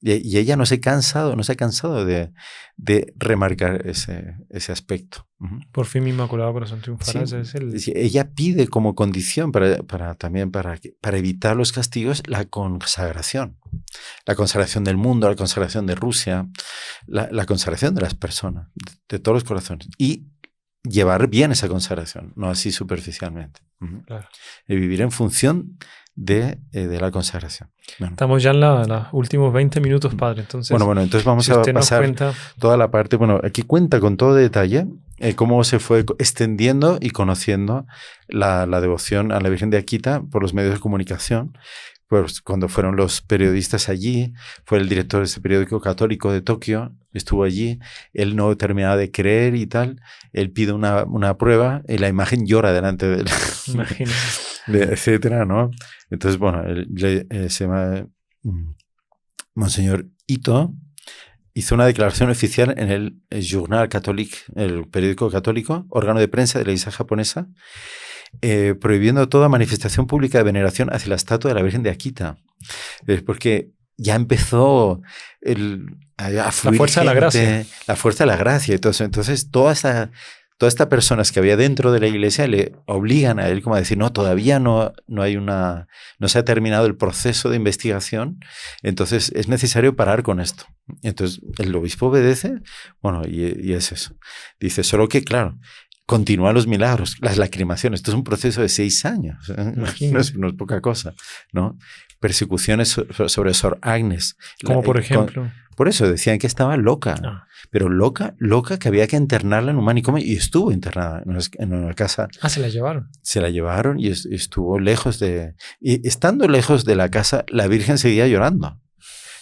Speaker 1: Y ella no se ha cansado de remarcar ese aspecto.
Speaker 2: Por fin mi Inmaculado Corazón triunfará.
Speaker 1: Sí. Ella pide como condición para evitar los castigos la consagración. La consagración del mundo, la consagración de Rusia, la consagración de las personas, de todos los corazones. Y llevar bien esa consagración, no así superficialmente.
Speaker 2: Claro.
Speaker 1: Y vivir en función de la consagración. Bueno.
Speaker 2: Estamos ya en los últimos 20 minutos, padre. Entonces,
Speaker 1: entonces vamos a pasar toda la parte. Bueno, aquí cuenta con todo detalle cómo se fue extendiendo y conociendo la devoción a la Virgen de Akita por los medios de comunicación. Pues cuando fueron los periodistas allí, fue el director de ese periódico católico de Tokio, estuvo allí, él no terminaba de creer y tal, él pide una prueba y la imagen llora delante de él.
Speaker 2: Imagínese.
Speaker 1: Etcétera, ¿no? Entonces, bueno, se llama Monseñor Ito, hizo una declaración oficial en el Journal Catholique, el periódico católico, órgano de prensa de la Iglesia japonesa, prohibiendo toda manifestación pública de veneración hacia la estatua de la Virgen de Akita. Porque ya empezó a fluir
Speaker 2: la fuerza de la gracia.
Speaker 1: La fuerza de la gracia. Entonces todas estas personas que había dentro de la iglesia le obligan a él como a decir, no, todavía no se ha terminado el proceso de investigación, entonces es necesario parar con esto. Entonces el obispo obedece, bueno, y es eso. Dice, solo que, claro, continúan los milagros, las lacrimaciones. Esto es un proceso de 6 años. No es poca cosa, ¿no? Persecuciones sobre Sor Agnes.
Speaker 2: Como por ejemplo.
Speaker 1: Por eso decían que estaba loca. Pero loca que había que internarla en un manicomio y estuvo internada en una casa.
Speaker 2: Se la llevaron.
Speaker 1: Se la llevaron y estuvo lejos de... Y estando lejos de la casa, la Virgen seguía llorando.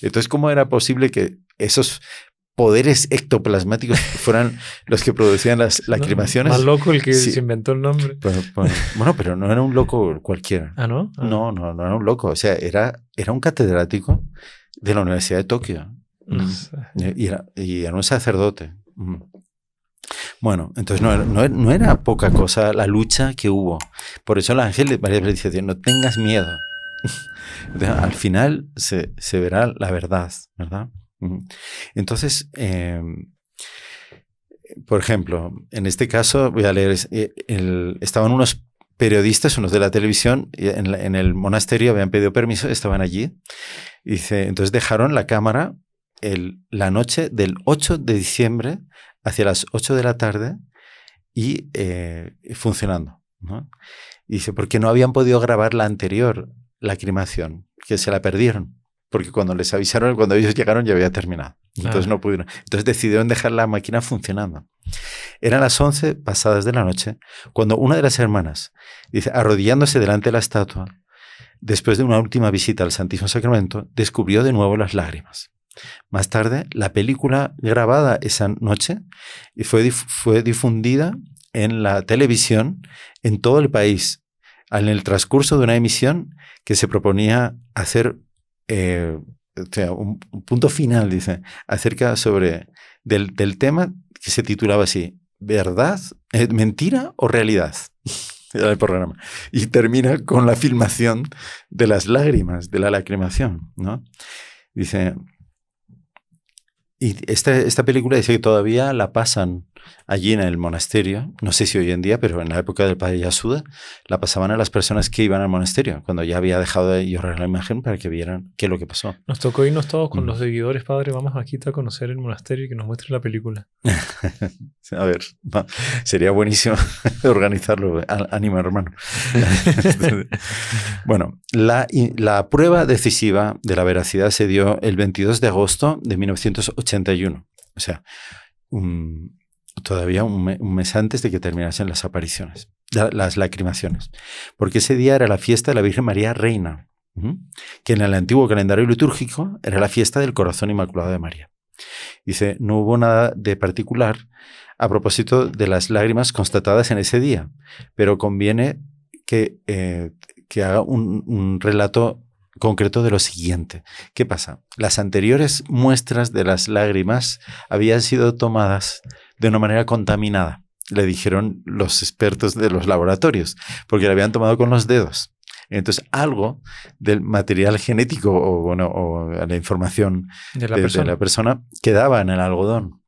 Speaker 1: Entonces, ¿cómo era posible que esos poderes ectoplasmáticos fueran los que producían las lacrimaciones?
Speaker 2: Más loco el que se inventó el nombre.
Speaker 1: Bueno, pero no era un loco cualquiera.
Speaker 2: ¿Ah, no?
Speaker 1: No era un loco. O sea, era un catedrático de la Universidad de Tokio. Y era un sacerdote. Bueno, entonces no era poca cosa la lucha que hubo. Por eso el ángel varias veces dice, no tengas miedo. Al final se verá la verdad, ¿verdad? Entonces, por ejemplo, en este caso voy a leer, estaban unos periodistas, unos de la televisión, en el monasterio habían pedido permiso, estaban allí, y dice, entonces dejaron la cámara la noche del 8 de diciembre hacia las 8 de la tarde y funcionando, ¿no? Y dice, porque no habían podido grabar la anterior lacrimación, que se la perdieron, porque cuando les avisaron, cuando ellos llegaron ya había terminado. Entonces no pudieron. Entonces decidieron dejar la máquina funcionando. Eran las 11 pasadas de la noche cuando una de las hermanas, dice, arrodillándose delante de la estatua, después de una última visita al Santísimo Sacramento, descubrió de nuevo las lágrimas. Más tarde, la película grabada esa noche fue difundida en la televisión en todo el país, en el transcurso de una emisión que se proponía hacer un punto final, dice, acerca del tema que se titulaba así, ¿verdad, mentira o realidad? Era el programa. Y termina con la filmación de las lágrimas, de la lacrimación, ¿no? Dice... Y esta película dice que todavía la pasan allí en el monasterio. No sé si hoy en día, pero en la época del padre Yasuda la pasaban a las personas que iban al monasterio, cuando ya había dejado de llorar la imagen para que vieran qué es lo que pasó.
Speaker 2: Nos tocó irnos todos con los seguidores, padre. Vamos aquí a conocer el monasterio y que nos muestre la película.
Speaker 1: A ver, sería buenísimo organizarlo. Ánimo, hermano. Bueno, la prueba decisiva de la veracidad se dio el 22 de agosto de 1981. O sea, todavía un mes antes de que terminasen las apariciones, las lacrimaciones. Porque ese día era la fiesta de la Virgen María Reina, que en el antiguo calendario litúrgico era la fiesta del Corazón Inmaculado de María. Dice, no hubo nada de particular a propósito de las lágrimas constatadas en ese día, pero conviene que haga un relato concreto de lo siguiente. ¿Qué pasa? Las anteriores muestras de las lágrimas habían sido tomadas de una manera contaminada, le dijeron los expertos de los laboratorios, porque la habían tomado con los dedos. Entonces, algo del material genético o la información de la persona quedaba en el algodón,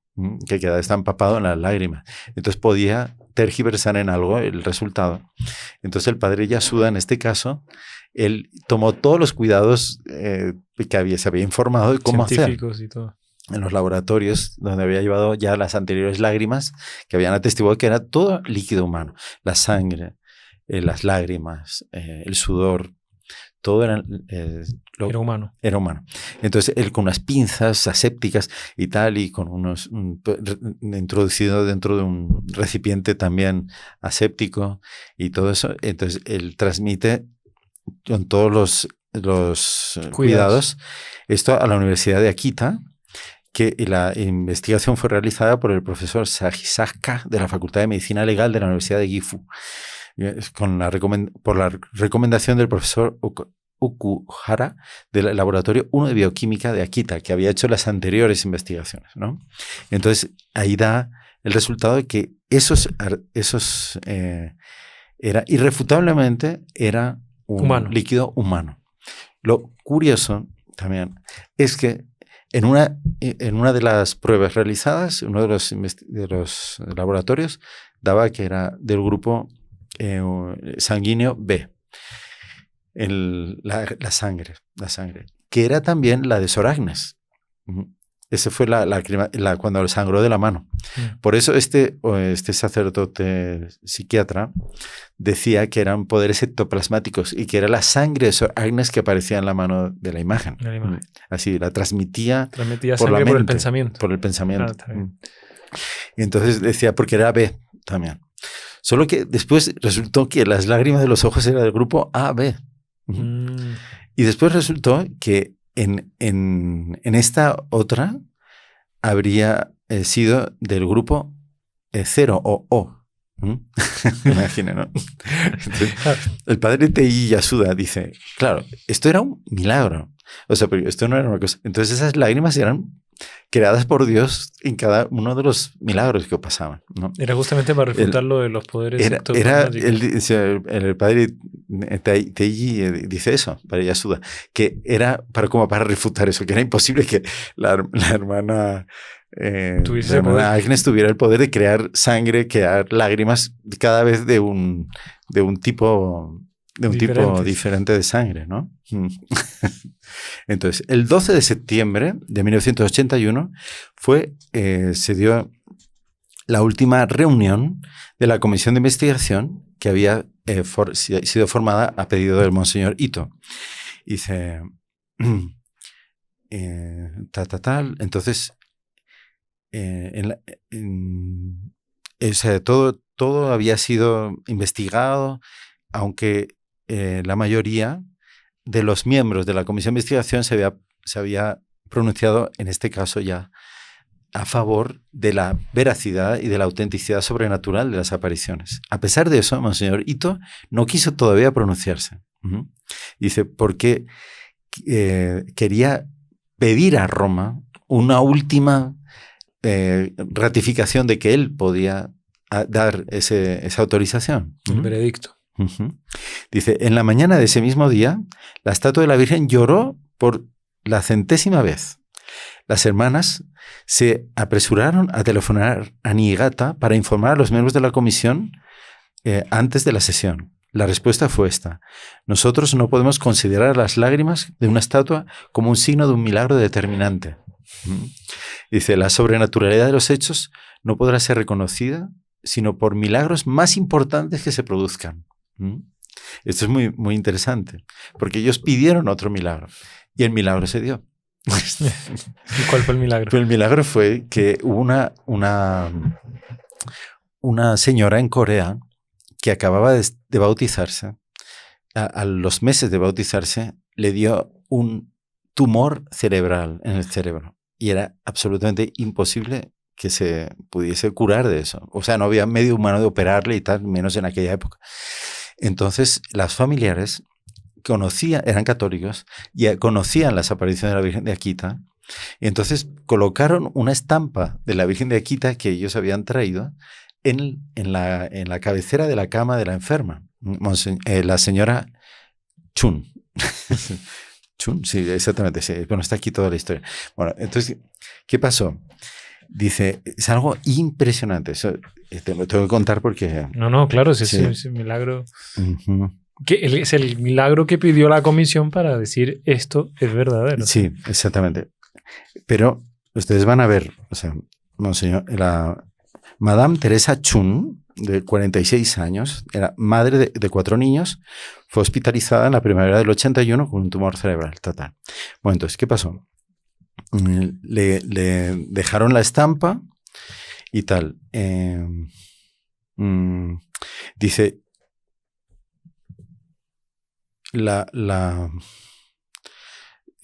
Speaker 1: que está empapado en las lágrimas. Entonces, podía tergiversar en algo el resultado. Entonces, el padre Yasuda, en este caso, él tomó todos los cuidados que se había informado de cómo hacer.
Speaker 2: Y todo.
Speaker 1: En los laboratorios donde había llevado ya las anteriores lágrimas que habían atestiguado que era todo líquido humano, la sangre, las lágrimas, el sudor, todo era
Speaker 2: humano.
Speaker 1: Era humano. Entonces él con unas pinzas asépticas y tal, y con introducido dentro de un recipiente también aséptico y todo eso, entonces él transmite con todos los cuidados esto a la Universidad de Akita, que la investigación fue realizada por el profesor Sagisaka de la Facultad de Medicina Legal de la Universidad de Gifu, por la recomendación del profesor Okuhara del Laboratorio 1 de Bioquímica de Akita, que había hecho las anteriores investigaciones, ¿no? Entonces, ahí da el resultado de que era irrefutablemente era un líquido humano. Lo curioso también es que en una de las pruebas realizadas, uno de los laboratorios daba que era del grupo sanguíneo B, la sangre, que era también la de Sor Agnes. Ese fue cuando le sangró de la mano. Por eso este sacerdote psiquiatra decía que eran poderes ectoplasmáticos y que era la sangre de Sor Agnes que aparecía en la mano de la imagen. Así, la transmitía por
Speaker 2: sangre
Speaker 1: la mente,
Speaker 2: por el pensamiento.
Speaker 1: Por el pensamiento. Claro, y entonces decía, porque era B también. Solo que después resultó que las lágrimas de los ojos eran del grupo AB. Y después resultó que en esta otra habría sido del grupo 0 o O. Imagina, ¿no? Entonces, el padre Teiji Yasuda dice, claro, esto era un milagro. O sea, pero esto no era una cosa. Entonces esas lágrimas eran creadas por Dios en cada uno de los milagros que pasaban, ¿no?
Speaker 2: Era justamente para refutar lo de los poderes ectoplasmáticos.
Speaker 1: El padre Teiji dice eso, padre Yasuda, que era para refutar eso, que era imposible que la hermana Agnes tuviera el poder de crear sangre, crear lágrimas cada vez de un tipo diferente de sangre, ¿no? Entonces, el 12 de septiembre de 1981 se dio la última reunión de la comisión de investigación que había sido formada a pedido del monseñor Ito. Dice, entonces, todo había sido investigado, aunque la mayoría de los miembros de la comisión de investigación se había pronunciado, en este caso ya, a favor de la veracidad y de la autenticidad sobrenatural de las apariciones. A pesar de eso, Monseñor Ito no quiso todavía pronunciarse. Dice, porque quería pedir a Roma una última ratificación de que él podía dar esa autorización.
Speaker 2: El veredicto.
Speaker 1: Dice, en la mañana de ese mismo día, la estatua de la Virgen lloró por la 100ª vez. Las hermanas se apresuraron a telefonar a Niigata para informar a los miembros de la comisión antes de la sesión. La respuesta fue esta: nosotros no podemos considerar las lágrimas de una estatua como un signo de un milagro determinante. Dice, la sobrenaturalidad de los hechos no podrá ser reconocida sino por milagros más importantes que se produzcan. Esto es muy, muy interesante, porque ellos pidieron otro milagro y el milagro se dio.
Speaker 2: ¿Y cuál fue el milagro?
Speaker 1: Pues el milagro fue que hubo una señora en Corea que acababa de bautizarse. A los meses de bautizarse le dio un tumor cerebral en el cerebro y era absolutamente imposible que se pudiese curar de eso. O sea, no había medio humano de operarle y tal, menos en aquella época. Entonces, las familiares eran católicos y conocían las apariciones de la Virgen de Akita. Y entonces colocaron una estampa de la Virgen de Akita que ellos habían traído en la cabecera de la cama de la enferma, la señora Chun. Chun, sí, exactamente. Sí. Bueno, está aquí toda la historia. Bueno, entonces, ¿qué pasó? Dice, es algo impresionante. Eso te lo tengo que contar porque...
Speaker 2: No, claro, ese milagro... Es el milagro que pidió la comisión para decir esto es verdadero.
Speaker 1: Sí, exactamente. Pero ustedes van a ver, o sea, Monseñor, la Madame Teresa Chun, de 46 años, era madre de 4 niños, fue hospitalizada en la primavera del 81 con un tumor cerebral total. Bueno, entonces, ¿qué pasó? Le dejaron la estampa y tal. Dice,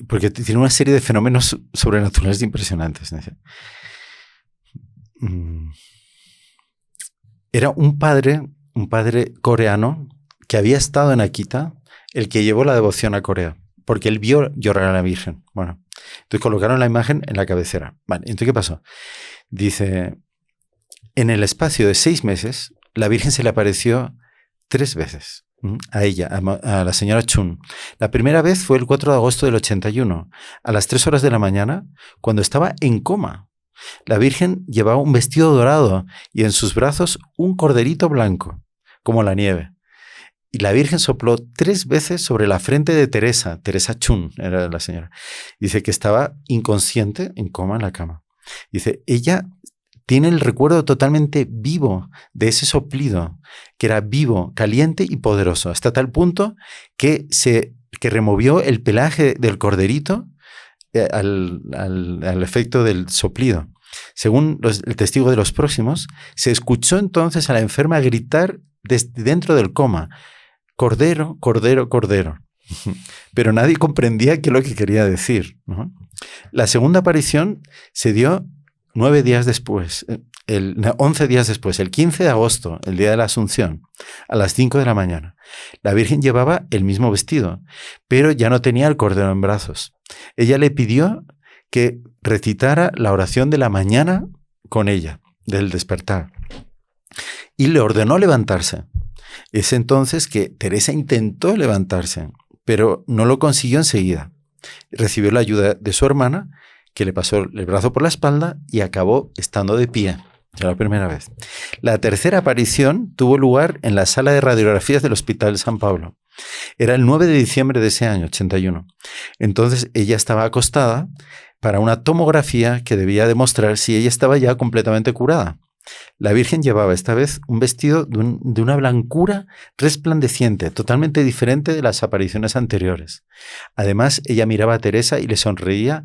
Speaker 1: porque tiene una serie de fenómenos sobrenaturales impresionantes. Era un padre coreano que había estado en Akita, el que llevó la devoción a Corea, porque él vio llorar a la Virgen. Bueno, entonces colocaron la imagen en la cabecera. Vale, entonces, ¿qué pasó? Dice, en el espacio de 6 meses, la Virgen se le apareció 3 veces. A ella, a la señora Chun. La primera vez fue el 4 de agosto del 81, a las 3 horas de la mañana, cuando estaba en coma. La Virgen llevaba un vestido dorado y en sus brazos un corderito blanco, como la nieve. Y la Virgen sopló 3 veces sobre la frente de Teresa Chun, era la señora. Dice que estaba inconsciente, en coma en la cama. Dice, ella tiene el recuerdo totalmente vivo de ese soplido, que era vivo, caliente y poderoso, hasta tal punto que removió el pelaje del corderito al efecto del soplido. Según el testigo de los próximos, se escuchó entonces a la enferma gritar desde dentro del coma, «Cordero, cordero, cordero». Pero nadie comprendía qué es lo que quería decir, ¿no? La segunda aparición se dio 11 días después, el 15 de agosto, el día de la Asunción, a las 5 de la mañana. La Virgen llevaba el mismo vestido, pero ya no tenía el cordero en brazos. Ella le pidió que recitara la oración de la mañana con ella, del despertar, y le ordenó levantarse. Es entonces que Teresa intentó levantarse, pero no lo consiguió enseguida. Recibió la ayuda de su hermana, que le pasó el brazo por la espalda y acabó estando de pie. Era la primera vez. La tercera aparición tuvo lugar en la sala de radiografías del Hospital de San Pablo. Era el 9 de diciembre de ese año, 81. Entonces ella estaba acostada para una tomografía que debía demostrar si ella estaba ya completamente curada. La Virgen llevaba esta vez un vestido de una blancura resplandeciente, totalmente diferente de las apariciones anteriores. Además, ella miraba a Teresa y le sonreía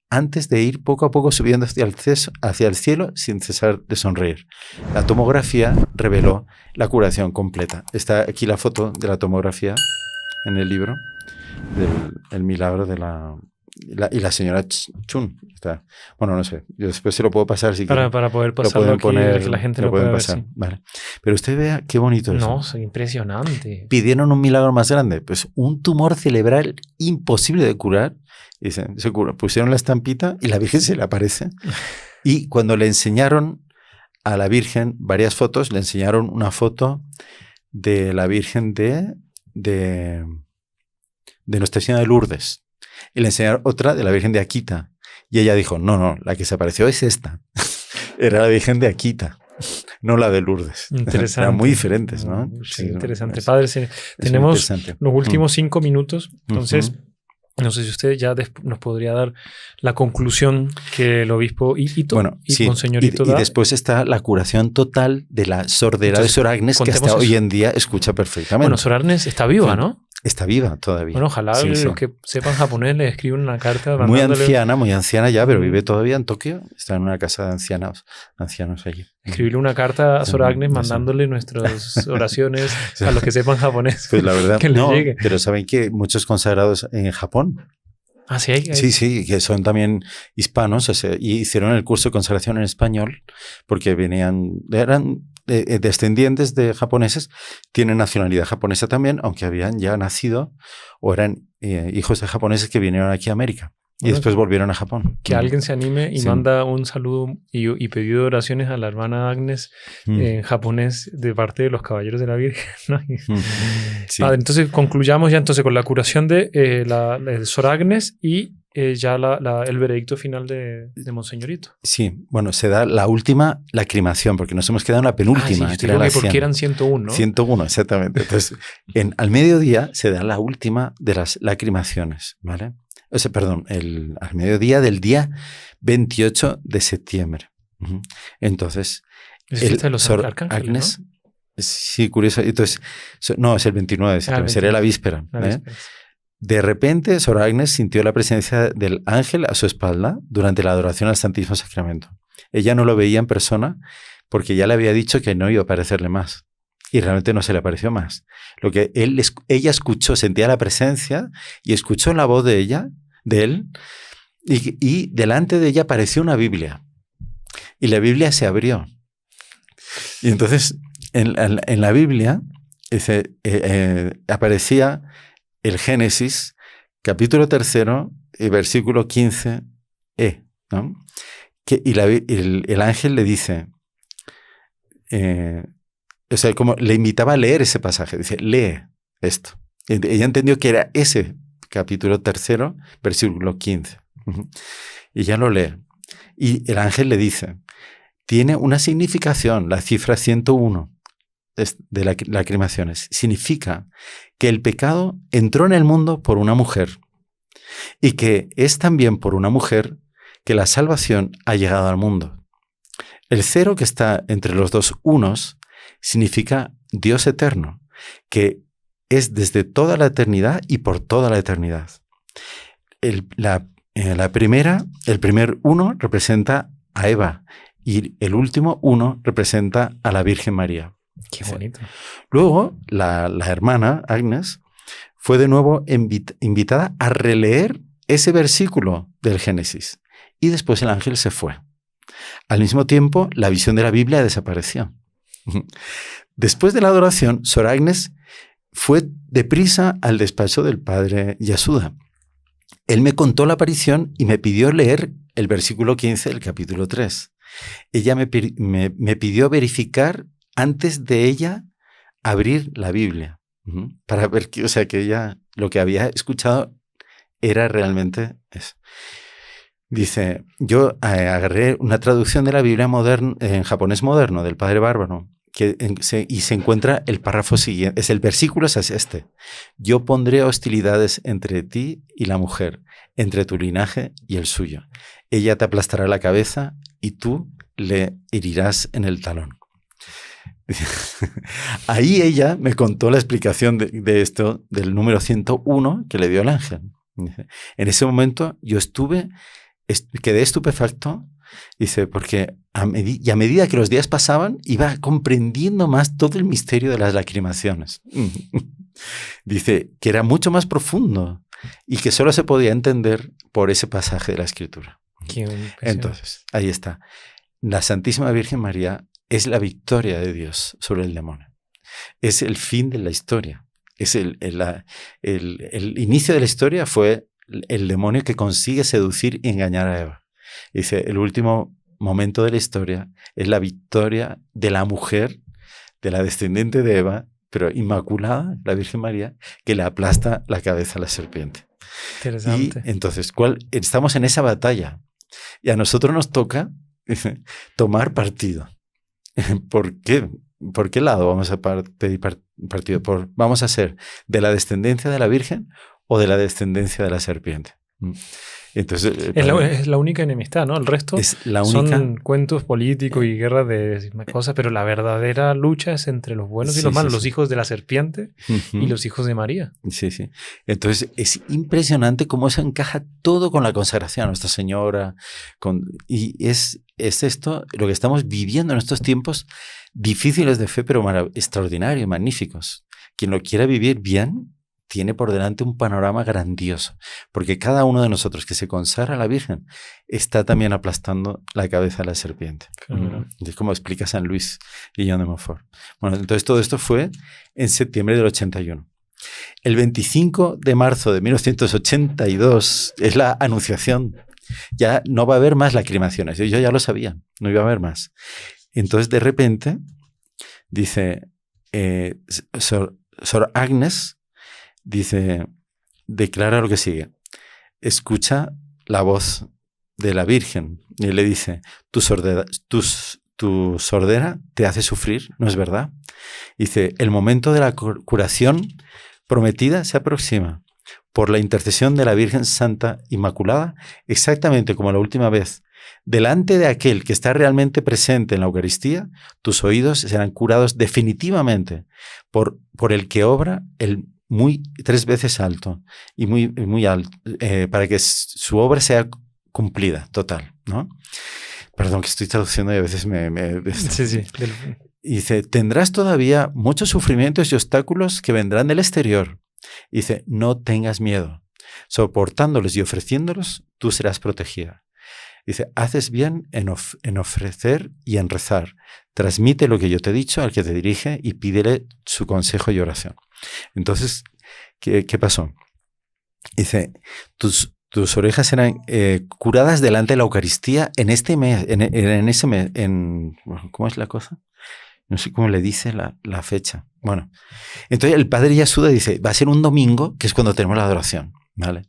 Speaker 1: antes de ir poco a poco subiendo hacia el cielo sin cesar de sonreír. La tomografía reveló la curación completa. Está aquí la foto de la tomografía en el libro. el milagro de y la señora Chun. Bueno, no sé. Yo después se lo puedo pasar si quieren.
Speaker 2: Para poder pasarlo aquí, que la gente lo pueda ver. Sí.
Speaker 1: Vale. Pero usted vea qué bonito es.
Speaker 2: No, es impresionante.
Speaker 1: Pidieron un milagro más grande. Pues un tumor cerebral imposible de curar. Y se cura. Pusieron la estampita y la Virgen se le aparece. Y cuando le enseñaron a la Virgen varias fotos, le enseñaron una foto de la Virgen de Nuestra Señora de Lourdes. Y le enseñaron otra de la Virgen de Akita. Y ella dijo, no, la que se apareció es esta. Era la Virgen de Akita, no la de Lourdes.
Speaker 2: Interesante.
Speaker 1: Eran muy diferentes, ¿no?
Speaker 2: Sí, interesante. Padre, tenemos los últimos 5 minutos. Entonces, no sé si usted ya nos podría dar la conclusión que el obispo Ito y Monseñor Ito da.
Speaker 1: Y después está la curación total de la sordera de Sor Agnes, que hasta hoy en día escucha perfectamente.
Speaker 2: Bueno, Sor Agnes está viva, ¿no?
Speaker 1: Está viva todavía.
Speaker 2: Bueno, ojalá los que sepan japonés le escriban una carta.
Speaker 1: Muy anciana ya, pero vive todavía en Tokio. Está en una casa de ancianos allí.
Speaker 2: Escribirle una carta a Sor Agnes mandándole nuestras oraciones a los que sepan japonés.
Speaker 1: Pues la verdad,
Speaker 2: que
Speaker 1: no,
Speaker 2: llegue.
Speaker 1: Pero saben que muchos consagrados en Japón.
Speaker 2: Ah, sí, hay.
Speaker 1: Sí, que son también hispanos, y hicieron el curso de consagración en español porque eran descendientes de japoneses, tienen nacionalidad japonesa también, aunque habían ya nacido o eran hijos de japoneses que vinieron aquí a América. Y después volvieron a Japón.
Speaker 2: Que alguien se anime y manda un saludo y pedido de oraciones a la hermana Agnes en japonés de parte de los Caballeros de la Virgen, ¿no?
Speaker 1: Sí.
Speaker 2: Padre, entonces concluyamos ya entonces con la curación de Sor Agnes y ya el veredicto final de Monseñor Ito.
Speaker 1: Sí, bueno, se da la última lacrimación, porque nos hemos quedado en la penúltima.
Speaker 2: Sí, porque eran 101, ¿no?
Speaker 1: 101, exactamente. Entonces, al mediodía se da la última de las lacrimaciones, ¿vale? Al mediodía del día 28 de septiembre. Entonces,
Speaker 2: es fiesta de los arcángeles,
Speaker 1: Agnes,
Speaker 2: ¿no?
Speaker 1: Sí, curioso. Entonces, no, es el 29 de septiembre, sería la víspera. De repente, Sor Agnes sintió la presencia del ángel a su espalda durante la adoración al Santísimo Sacramento. Ella no lo veía en persona porque ya le había dicho que no iba a aparecerle más. Y realmente no se le apareció más. Lo que ella escuchó, sentía la presencia y escuchó la voz de él, y delante de ella apareció una Biblia. Y la Biblia se abrió. Y entonces, en la Biblia aparecía el Génesis, capítulo 3, versículo 15, ¿no? Y el ángel le dice... como le invitaba a leer ese pasaje. Dice, lee esto. Ella entendió que era ese capítulo 3, versículo 15. Y ya lo lee. Y el ángel le dice, tiene una significación, la cifra 101 de las lacrimaciones. Significa que el pecado entró en el mundo por una mujer y que es también por una mujer que la salvación ha llegado al mundo. El 0 que está entre los dos unos significa Dios eterno, que es desde toda la eternidad y por toda la eternidad. El primer uno representa a Eva y el último uno representa a la Virgen María.
Speaker 2: Qué bonito.
Speaker 1: Luego, la hermana Agnes fue de nuevo invitada a releer ese versículo del Génesis y después el ángel se fue. Al mismo tiempo, la visión de la Biblia desapareció. Después de la adoración, Sor Agnes fue deprisa al despacho del padre Yasuda. Él me contó la aparición y me pidió leer el versículo 15 del capítulo 3. Ella me pidió verificar antes de ella abrir la Biblia, para ver que ella lo que había escuchado era realmente eso. Dice, yo agarré una traducción de la Biblia moderna, en japonés moderno, del padre Bárbaro, y se encuentra el párrafo siguiente, el versículo es este. Yo pondré hostilidades entre ti y la mujer, entre tu linaje y el suyo. Ella te aplastará la cabeza y tú le herirás en el talón. Ahí ella me contó la explicación de esto, del número 101 que le dio el ángel. En ese momento yo quedé estupefacto, dice, porque a medida que los días pasaban, iba comprendiendo más todo el misterio de las lacrimaciones. Dice que era mucho más profundo y que solo se podía entender por ese pasaje de la Escritura.
Speaker 2: Qué
Speaker 1: Entonces, ahí está. La Santísima Virgen María es la victoria de Dios sobre el demonio. Es el fin de la historia. Es el inicio de la historia fue el demonio que consigue seducir y engañar a Eva. Dice, el último momento de la historia es la victoria de la mujer, de la descendiente de Eva, pero inmaculada, la Virgen María, que le aplasta la cabeza a la serpiente.
Speaker 2: Interesante.
Speaker 1: Y entonces, estamos en esa batalla y a nosotros nos toca tomar partido. ¿Por qué? ¿Por qué lado vamos a pedir partido? ¿Vamos a ser de la descendencia de la Virgen o de la descendencia de la serpiente? Entonces,
Speaker 2: es la única enemistad, ¿no? El resto son cuentos políticos y guerras de cosas, pero la verdadera lucha es entre los buenos y los malos, los hijos de la serpiente y los hijos de María.
Speaker 1: Sí, sí. Entonces es impresionante cómo eso encaja todo con la consagración a Nuestra Señora. Y es esto lo que estamos viviendo en estos tiempos difíciles de fe, pero extraordinarios, magníficos. Quien lo quiera vivir bien tiene por delante un panorama grandioso, porque cada uno de nosotros que se consagra a la Virgen está también aplastando la cabeza de la serpiente. Es como explica San Luis Guillón de Montfort. Bueno, entonces todo esto fue en septiembre del 81. El 25 de marzo de 1982 es la Anunciación. Ya no va a haber más lacrimaciones. Yo ya lo sabía, no iba a haber más. Entonces, de repente, dice Sor Agnes, declara lo que sigue. Escucha la voz de la Virgen. Y él le dice, tu sordera te hace sufrir, ¿no es verdad? Dice, el momento de la curación prometida se aproxima. Por la intercesión de la Virgen Santa Inmaculada, exactamente como la última vez, delante de aquel que está realmente presente en la Eucaristía, tus oídos serán curados definitivamente por el que obra el 3 veces alto y muy alto, para que su obra sea cumplida, total, ¿no? Perdón, que estoy traduciendo y a veces
Speaker 2: Sí.
Speaker 1: Dice, tendrás todavía muchos sufrimientos y obstáculos que vendrán del exterior. Dice, no tengas miedo. Soportándolos y ofreciéndolos, tú serás protegida. Dice, haces bien en ofrecer y en rezar. Transmite lo que yo te he dicho al que te dirige y pídele su consejo y oración. Entonces, ¿qué pasó? Dice, tus orejas serán curadas delante de la Eucaristía en este mes, en ese mes, ¿cómo es la cosa? No sé cómo le dice la fecha. Bueno, entonces el padre Yasuda dice, va a ser un domingo, que es cuando tenemos la adoración, ¿vale?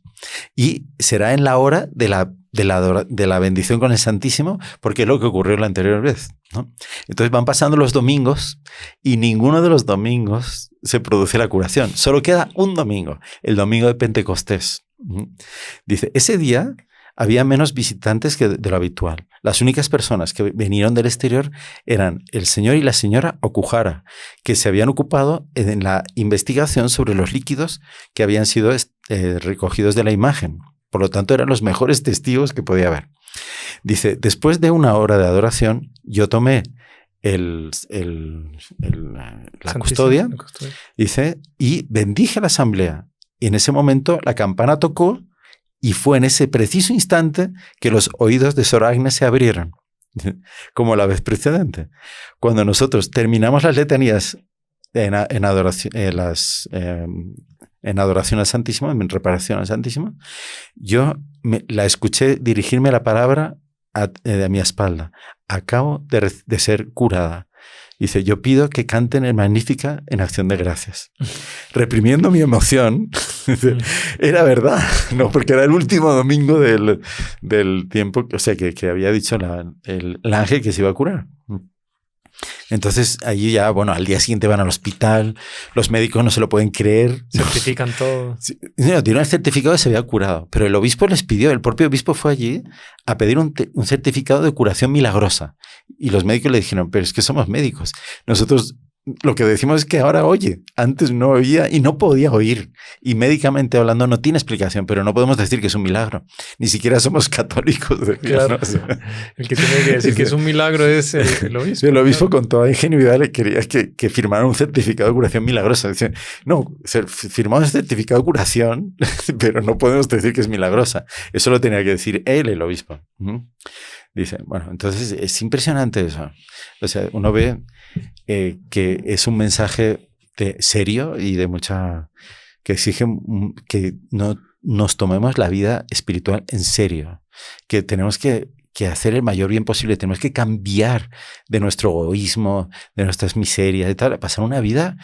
Speaker 1: Y será en la hora de la bendición con el Santísimo, porque es lo que ocurrió la anterior vez, ¿no? Entonces van pasando los domingos y ninguno de los domingos se produce la curación. Solo queda un domingo, el domingo de Pentecostés. Dice, ese día había menos visitantes que de lo habitual. Las únicas personas que vinieron del exterior eran el señor y la señora Okuhara, que se habían ocupado en la investigación sobre los líquidos que habían sido recogidos de la imagen. Por lo tanto, eran los mejores testigos que podía haber. Dice, después de 1 hora de adoración, yo tomé la custodia, dice, y bendije la asamblea. Y en ese momento la campana tocó y fue en ese preciso instante que los oídos de Sor Agnes se abrieron, como la vez precedente. Cuando nosotros terminamos las letanías en adoración, en adoración al Santísimo, en reparación al Santísimo, yo la escuché dirigirme la palabra a mi espalda. Acabo de ser curada. Dice, yo pido que canten el Magnífica en acción de gracias. Reprimiendo mi emoción, era verdad, ¿no? Porque era el último domingo del tiempo, o sea, que había dicho el ángel que se iba a curar. Entonces, allí ya, bueno, al día siguiente van al hospital, los médicos no se lo pueden creer.
Speaker 2: Certifican todo.
Speaker 1: No, dieron el certificado de que se había curado, pero el obispo les pidió, el propio obispo fue allí a pedir un certificado de curación milagrosa. Y los médicos le dijeron, pero es que somos médicos. Nosotros lo que decimos es que ahora oye, antes no oía y no podía oír. Y médicamente hablando no tiene explicación, pero no podemos decir que es un milagro. Ni siquiera somos católicos.
Speaker 2: Claro. ¿No? O sea, el que tiene que decir que es un milagro es el obispo.
Speaker 1: El obispo con toda ingenuidad le quería que firmara un certificado de curación milagrosa. Dice, no, firmamos un certificado de curación, pero no podemos decir que es milagrosa. Eso lo tenía que decir él, el obispo. Dice, bueno, entonces es impresionante eso. O sea, uno ve que es un mensaje serio y de mucha... que exige que no nos tomemos la vida espiritual en serio, que tenemos que hacer el mayor bien posible, tenemos que cambiar de nuestro egoísmo, de nuestras miserias y tal, a pasar una vida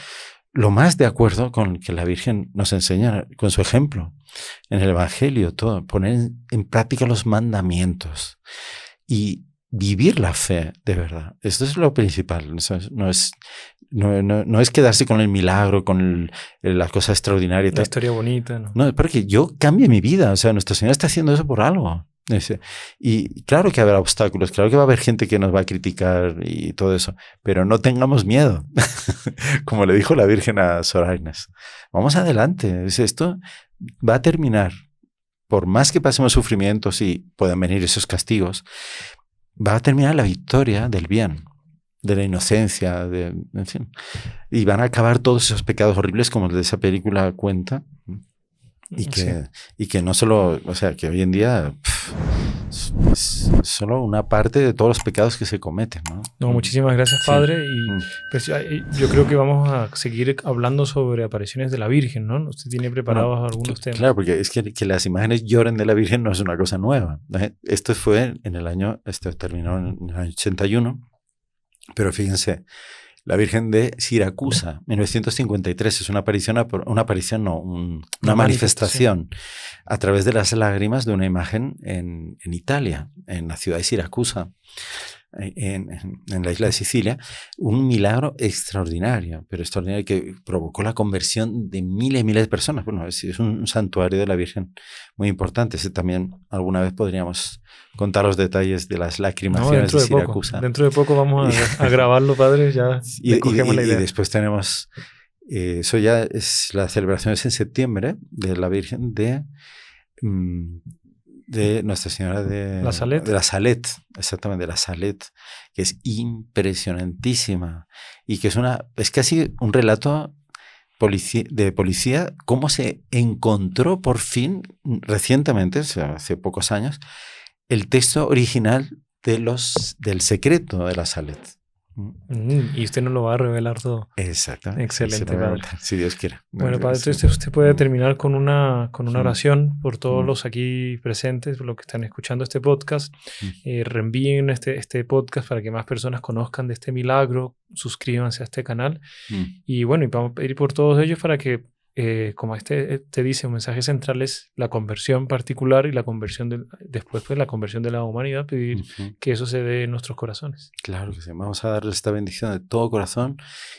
Speaker 1: lo más de acuerdo con que la Virgen nos enseña, con su ejemplo, en el Evangelio, todo, poner en práctica los mandamientos y vivir la fe de verdad. Esto es lo principal. No es quedarse con el milagro, con la cosa extraordinaria.
Speaker 2: La historia bonita, ¿no?
Speaker 1: No, es porque yo cambie mi vida. O sea, Nuestra Señora está haciendo eso por algo. Y claro que habrá obstáculos, claro que va a haber gente que nos va a criticar y todo eso, pero no tengamos miedo. Como le dijo la Virgen a Sor Agnes. Vamos adelante. Esto va a terminar. Por más que pasemos sufrimientos y puedan venir esos castigos, va a terminar la victoria del bien, de la inocencia, en fin. Y van a acabar todos esos pecados horribles como el de esa película cuenta. Y que no solo, o sea, que hoy en día es solo una parte de todos los pecados que se cometen, ¿no?
Speaker 2: No, muchísimas gracias, Padre. Y pues yo creo que vamos a seguir hablando sobre apariciones de la Virgen, ¿no? Usted tiene preparados algunos temas.
Speaker 1: Claro, porque es que las imágenes lloren de la Virgen no es una cosa nueva. Esto fue en el año, terminó en el año 81, pero fíjense, la Virgen de Siracusa, 1953, es una manifestación a través de las lágrimas de una imagen en Italia, en la ciudad de Siracusa, en la isla de Sicilia, un milagro extraordinario, pero extraordinario que provocó la conversión de miles y miles de personas. Bueno, es un santuario de la Virgen muy importante. También alguna vez podríamos contar los detalles de las lacrimaciones de Siracusa.
Speaker 2: Dentro de poco vamos a grabarlo, Padre, ya cogemos la idea.
Speaker 1: Y después tenemos, eso ya es, la celebración es en septiembre, de la Virgen de Nuestra Señora de
Speaker 2: la
Speaker 1: Salet, exactamente, de la Salet, que es impresionantísima y que es casi un relato de policía, cómo se encontró por fin, recientemente, o sea, hace pocos años, el texto original del secreto de la Salet.
Speaker 2: Y usted nos lo va a revelar todo.
Speaker 1: Exactamente.
Speaker 2: Excelente, Padre.
Speaker 1: Si Dios quiere.
Speaker 2: Bueno, Padre, entonces usted puede terminar con una oración por todos los aquí presentes, por los que están escuchando este podcast. Reenvíen este podcast para que más personas conozcan de este milagro. Suscríbanse a este canal. Y bueno, y vamos a pedir por todos ellos para que, como te dice, un mensaje central es la conversión particular y la conversión después pues la conversión de la humanidad, pedir que eso se dé en nuestros corazones.
Speaker 1: Claro que sí, vamos a darles esta bendición de todo corazón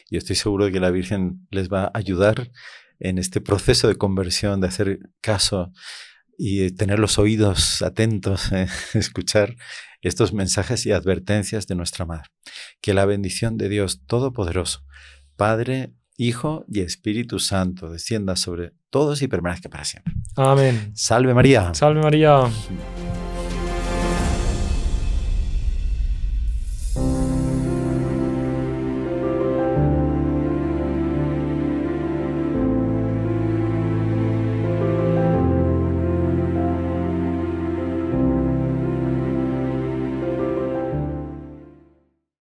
Speaker 1: y estoy seguro de que la Virgen les va a ayudar en este proceso de conversión, de hacer caso y tener los oídos atentos, escuchar estos mensajes y advertencias de nuestra Madre. Que la bendición de Dios Todopoderoso, Padre, Hijo y Espíritu Santo descienda sobre todos y permanezca para siempre.
Speaker 2: Amén.
Speaker 1: Salve María.
Speaker 2: Salve María.